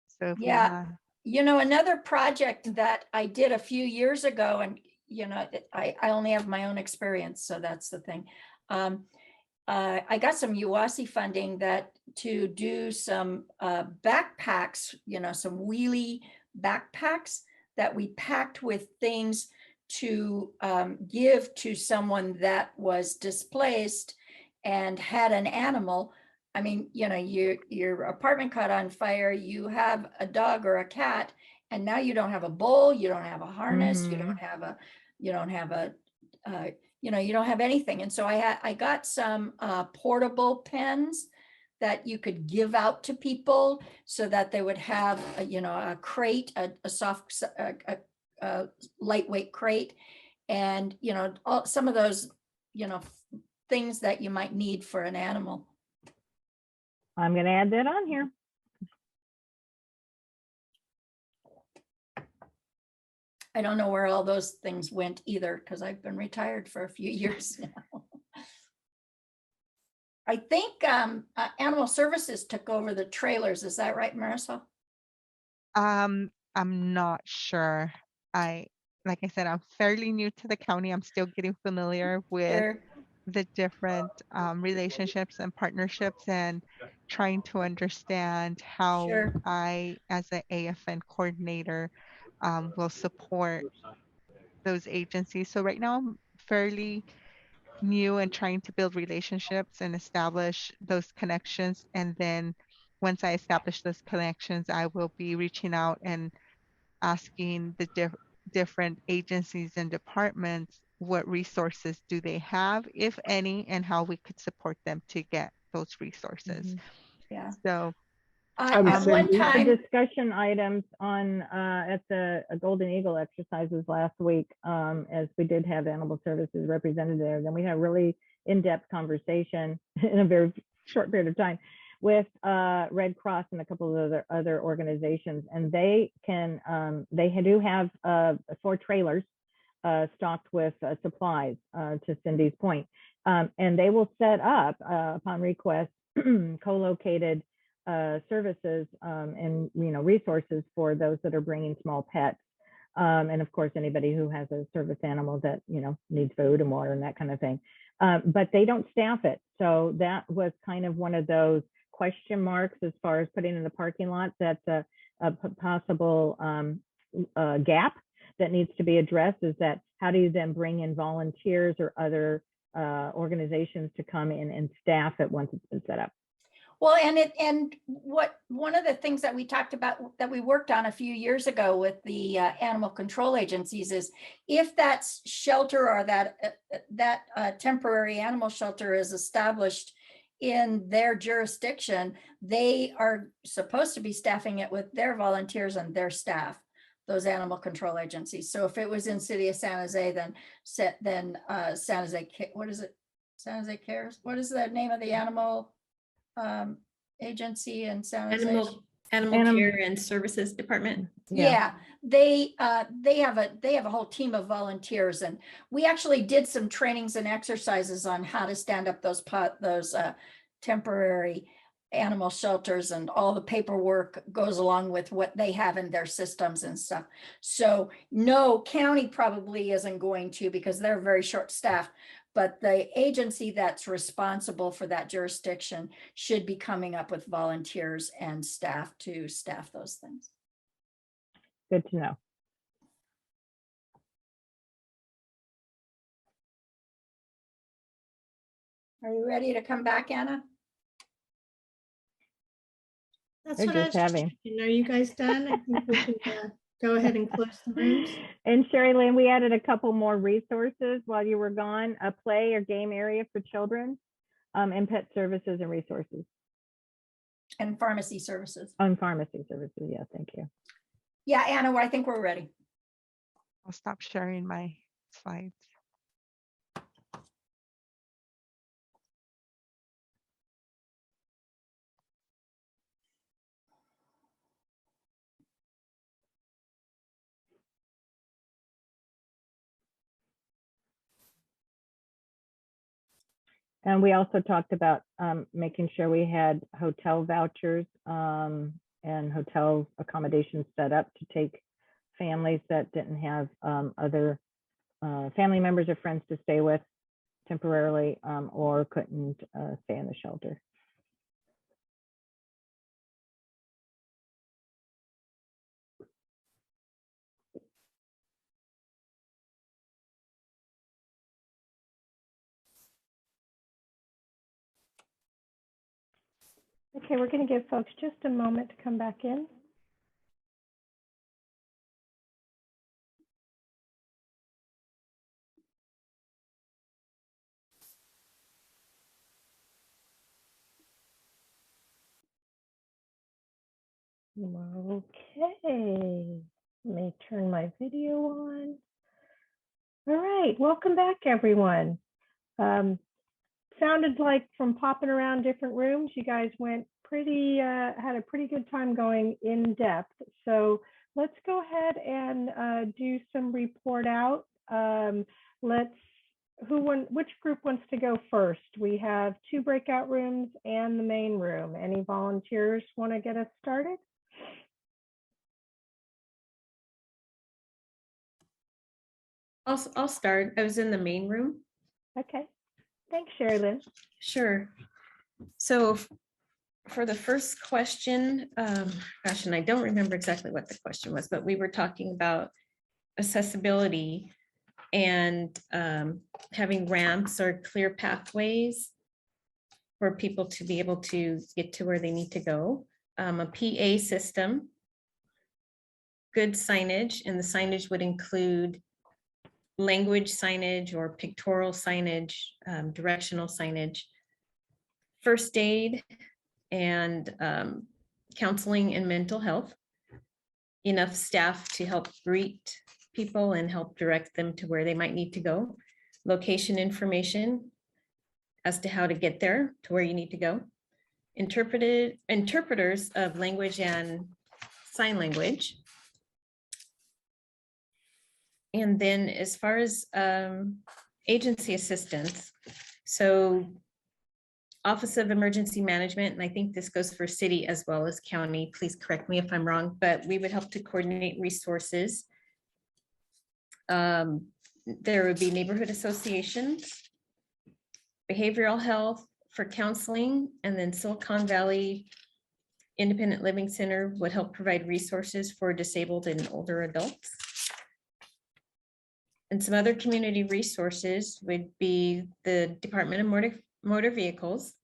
G: So if we have,
D: you know, another project that I did a few years ago, and you know, I only have my own experience, so that's the thing. I got some UASI funding to do some backpacks, you know, some wheelie backpacks that we packed with things to give to someone that was displaced and had an animal. I mean, you know, your apartment caught on fire, you have a dog or a cat, and now you don't have a bowl, you don't have a harness, you don't have a, you know, you don't have anything. And so I got some portable pens that you could give out to people so that they would have, you know, a crate, a soft, lightweight crate, and, you know, some of those, you know, things that you might need for an animal.
B: I'm going to add that on here.
D: I don't know where all those things went either, because I've been retired for a few years now. I think Animal Services took over the trailers. Is that right, Marisol?
G: I'm not sure. Like I said, I'm fairly new to the county. I'm still getting familiar with
D: Sure.
G: the different relationships and partnerships and trying to understand how
D: Sure.
G: I, as an AFN coordinator, will support those agencies. So right now I'm fairly new and trying to build relationships and establish those connections. And then once I establish those connections, I will be reaching out and asking the different agencies and departments what resources do they have, if any, and how we could support them to get those resources.
D: Yeah.
G: So
D: At one
B: The
D: time,
B: discussion items on at the Golden Eagle exercises last week, as we did have Animal Services represented there. Then we had a really in-depth conversation in a very short period of time with Red Cross and a couple of other organizations, and they do have 4 trailers stocked with supplies, to Cindy's point, and they will set up upon request co-located services and resources for those that are bringing small pets, and of course anybody who has a service animal that needs food and water and that kind of thing, but they don't staff it. So that was kind of one of those question marks as far as putting in the parking lot. That's a possible gap that needs to be addressed, is that how do you then bring in volunteers or other organizations to come in and staff it once it's been set up.
D: well, one of the things that we talked about, that we worked on a few years ago with the animal control agencies, is if that shelter or that temporary animal shelter is established in their jurisdiction, they are supposed to be staffing it with their volunteers and their staff, those animal control agencies. So if it was in City of San Jose, then San Jose, what is it? San Jose Cares? What is the name of the animal agency in San Jose?
F: Animal Care and Services Department.
D: Yeah, they have a whole team of volunteers, and we actually did some trainings and exercises on how to stand up those temporary animal shelters, and all the paperwork goes along with what they have in their systems and stuff. So no, county probably isn't going to, because they're very short staffed, but the agency that's responsible for that jurisdiction should be coming up with volunteers and staff to staff those things.
B: Good to know.
D: Are you ready to come back, Anna?
F: That's
B: They're
F: what I
B: just
F: was
B: having.
F: checking. Are you guys done? I think we can go ahead and close the rooms.
B: And Sherry Lynn, we added a couple more resources while you were gone: a play or game area for children, and pet services and resources.
D: And pharmacy services.
B: On pharmacy services, yeah, thank you.
D: Yeah, Anna, I think we're ready.
G: I'll stop sharing my slides.
B: And we also talked about making sure we had hotel vouchers and hotel accommodations set up to take families that didn't have other family members or friends to stay with temporarily, or couldn't stay in the shelter. Okay, we're going to give folks just a moment to come back in. Okay, let me turn my video on. All right, welcome back, everyone. Sounded like from popping around different rooms, you guys went pretty, had a pretty good time going in depth. So let's go ahead and do some report out. Which group wants to go first? We have 2 breakout rooms and the main room. Any volunteers want to get us started?
F: I'll start. I was in the main room.
B: Okay, thanks, Sherry Lynn.
F: Sure. So for the first question, gosh, and I don't remember exactly what the question was, but we were talking about accessibility and having ramps or clear pathways for people to be able to get to where they need to go. A PA system, good signage, and the signage would include language signage or pictorial signage, directional signage, first aid, and counseling and mental health, enough staff to help greet people and help direct them to where they might need to go, location information as to how to get there to where you need to go, interpreters of language and sign language. And then as far as agency assistance, so Office of Emergency Management, and I think this goes for city as well as county, please correct me if I'm wrong, but we would help to coordinate resources. There would be neighborhood associations, behavioral health for counseling, and then Silicon Valley Independent Living Center would help provide resources for disabled and older adults. And some other community resources would be the Department of Motor Vehicles,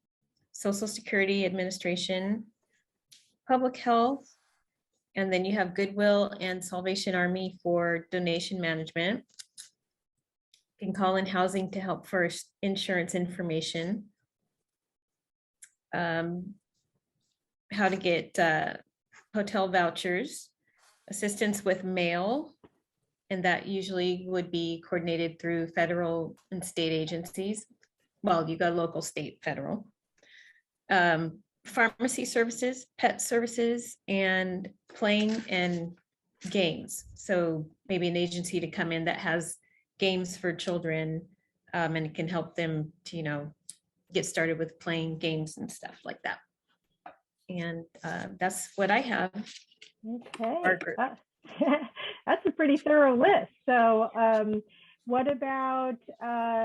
F: Social Security Administration, Public Health, and then you have Goodwill and Salvation Army for donation management. You can call in housing to help for insurance information. How to get hotel vouchers, assistance with mail, and that usually would be coordinated through federal and state agencies. Well, you got local, state, federal. Pharmacy services, pet services, and playing and games. So maybe an agency to come in that has games for children and it can help them to, get started with playing games and stuff like that. And that's what I have.
B: Okay. That's a pretty thorough list. So what about,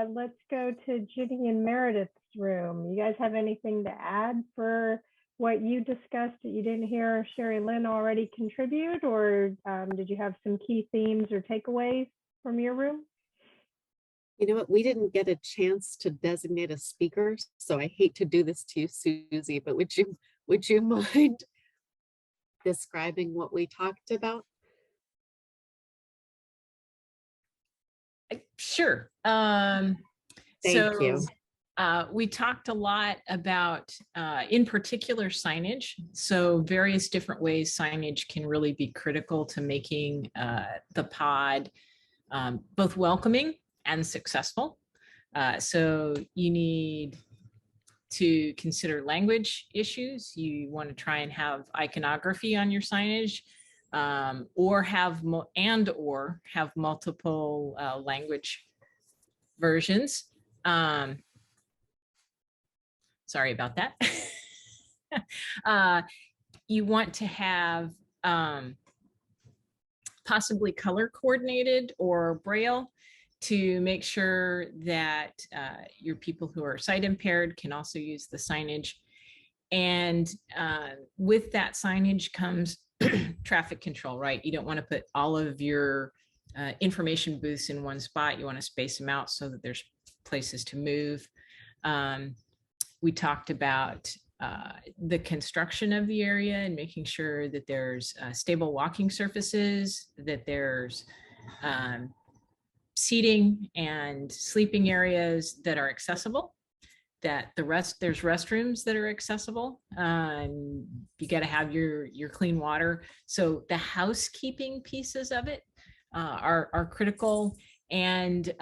B: let's go to Ginny and Meredith's room. You guys have anything to add for what you discussed that you didn't hear Sherry Lynn already contribute, or did you have some key themes or takeaways from your room?
J: You know what, we didn't get a chance to designate a speaker, so I hate to do this to you, Susie, but would you mind describing what we talked about?
K: Sure.
J: Thank you.
K: We talked a lot about, in particular, signage. So various different ways signage can really be critical to making the pod both welcoming and successful. So you need to consider language issues. You want to try and have iconography on your signage, or have multiple language versions. Sorry about that. You want to have possibly color coordinated or braille to make sure that your people who are sight impaired can also use the signage. And with that signage comes traffic control, right? You don't want to put all of your information booths in one spot. You want to space them out so that there's places to move. We talked about the construction of the area and making sure that there's stable walking surfaces, that there's seating and sleeping areas that are accessible, that there's restrooms that are accessible. You got to have your clean water. So the housekeeping pieces of it are critical. And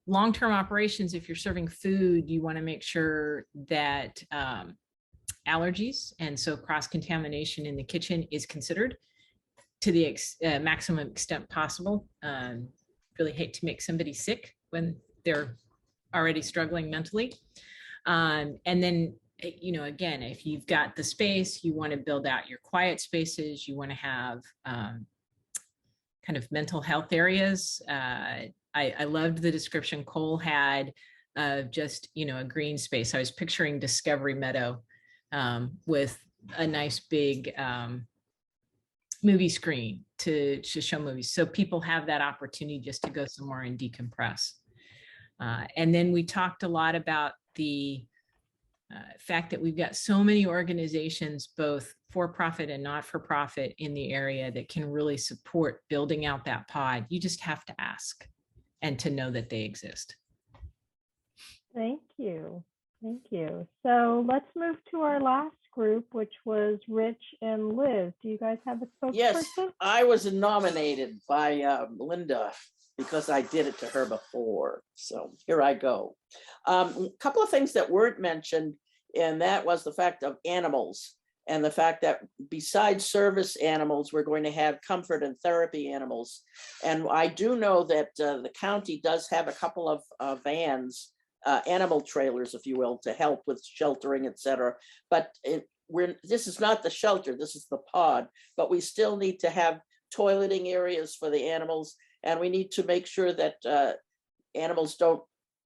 K: long-term operations, if you're serving food, you want to make sure that allergies and so cross-contamination in the kitchen is considered. to the maximum extent possible. Really hate to make somebody sick when they're already struggling mentally. And then, you know, again, if you've got the space, you want to build out your quiet spaces, you want to have kind of mental health areas. I loved the description Cole had of just, you know, a green space. I was picturing Discovery Meadow with a nice big movie screen to show movies. So people have that opportunity just to go somewhere and decompress. And then we talked a lot about the fact that we've got so many organizations, both for-profit and not-for-profit in the area that can really support building out that pod. You just have to ask and to know that they exist.
B: Thank you. Thank you. So let's move to our last group, which was Rich and Liz. Do you guys have a spokesperson?
E: Yes, I was nominated by Linda because I did it to her before. So here I go. A couple of things that weren't mentioned, and that was the fact of animals and the fact that besides service animals, we're going to have comfort and therapy animals. And I do know that the county does have a couple of vans, animal trailers, if you will, to help with sheltering, et cetera. But this is not the shelter, this is the pod, but we still need to have toileting areas for the animals. And we need to make sure that animals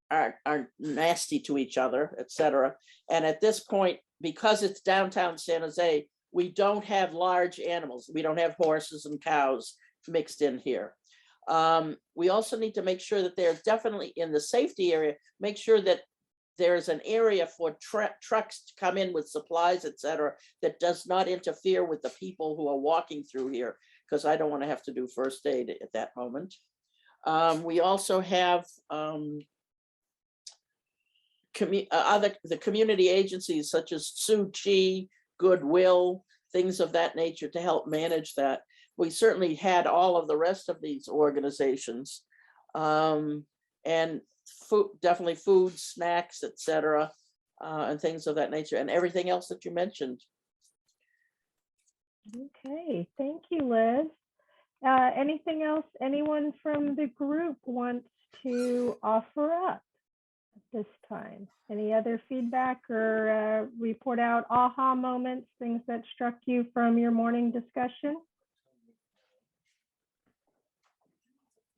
E: aren't nasty to each other, et cetera. And at this point, because it's downtown San Jose, we don't have large animals. We don't have horses and cows mixed in here. We also need to make sure that there's definitely in the safety area, make sure that there's an area for trucks to come in with supplies, et cetera, that does not interfere with the people who are walking through here, because I don't want to have to do first aid at that moment. We also have the community agencies such as Tzu Chi, Goodwill, things of that nature to help manage that. We certainly had all of the rest of these organizations, and food, definitely food, snacks, etc., and things of that nature, and everything else that you mentioned.
B: Okay, thank you, Liz. Anything else anyone from the group wants to offer up at this time? Any other feedback or report out aha moments, things that struck you from your morning discussion?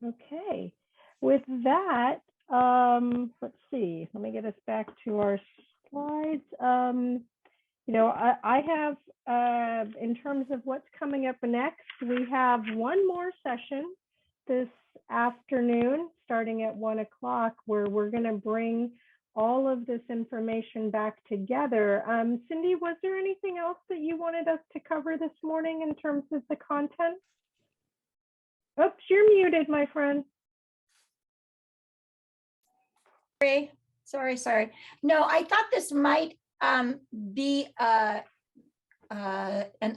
B: Okay, with that, let's see, let me get us back to our slides. You know, I have, in terms of what's coming up next, we have one more session this afternoon, starting at 1 o'clock, where we're going to bring all of this information back together. Cindy, was there anything else that you wanted us to cover this morning in terms of the content? Oops, you're muted, my friend.
D: Sorry. No, I thought this might be an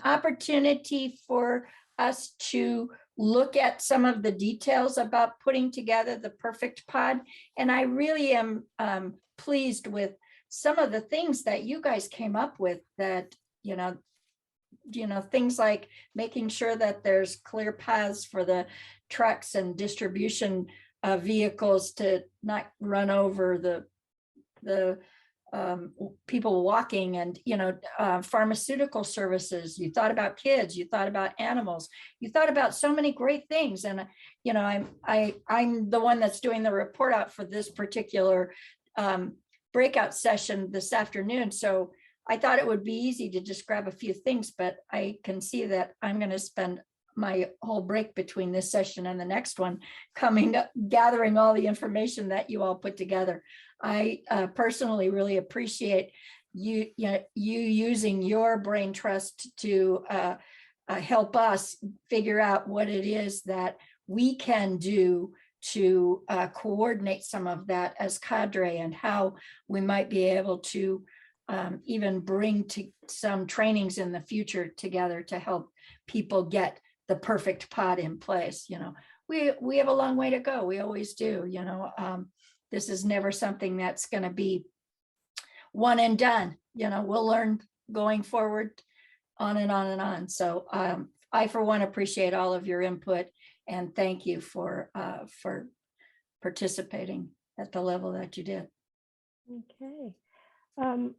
D: opportunity for us to look at some of the details about putting together the perfect pod. And I really am pleased with some of the things that you guys came up with that, you know, things like making sure that there's clear paths for the trucks and distribution vehicles to not run over the people walking, and pharmaceutical services. You thought about kids, you thought about animals, you thought about so many great things. And I'm the one that's doing the report out for this particular breakout session this afternoon, so I thought it would be easy to just grab a few things, but I can see that I'm going to spend my whole break between this session and the next one gathering all the information that you all put together. I personally really appreciate you using your brain trust to help us figure out what it is that we can do to coordinate some of that as Cadre, and how we might be able to even bring to some trainings in the future together to help people get the perfect pod in place. We have a long way to go. We always do. This is never something that's going to be one and done. We'll learn going forward, on and on and on. So I, for one, appreciate all of your input and thank you for participating at the level that you did.
B: Okay.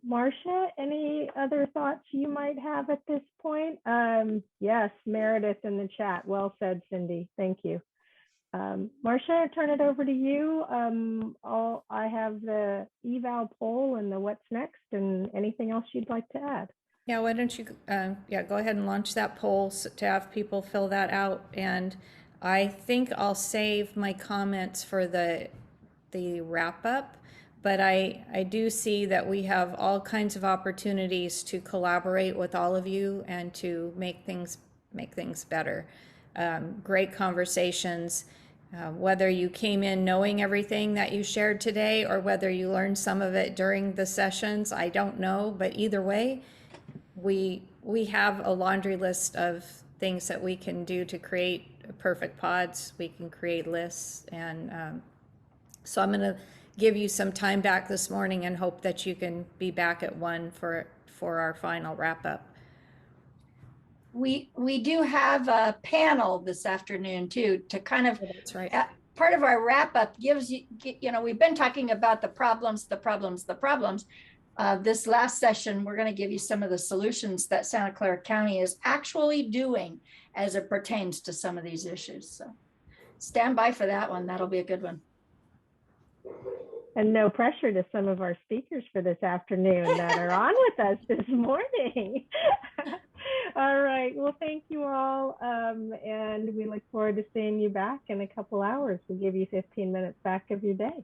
B: Marcia, any other thoughts you might have at this point? Yes, Meredith in the chat. Well said, Cindy. Thank you. Marcia, turn it over to you. I have the eval poll and the what's next and anything else you'd like to add.
A: Yeah, why don't you, yeah, go ahead and launch that poll to have people fill that out. And I think I'll save my comments for the wrap up, but I do see that we have all kinds of opportunities to collaborate with all of you and to make things better. Great conversations. Whether you came in knowing everything that you shared today or whether you learned some of it during the sessions, I don't know, but either way, we have a laundry list of things that we can do to create perfect pods. We can create lists, and so I'm going to give you some time back this morning and hope that you can be back at 1 for our final wrap up.
D: We do have a panel this afternoon too, to kind of,
A: That's right.
D: Part of our wrap up gives you, we've been talking about the problems. This last session, we're going to give you some of the solutions that Santa Clara County is actually doing as it pertains to some of these issues. So stand by for that one. That'll be a good one.
B: And no pressure to some of our speakers for this afternoon that are on with us this morning. All right. Well, thank you all. And we look forward to seeing you back in a couple hours. We'll give you 15 minutes back of your day.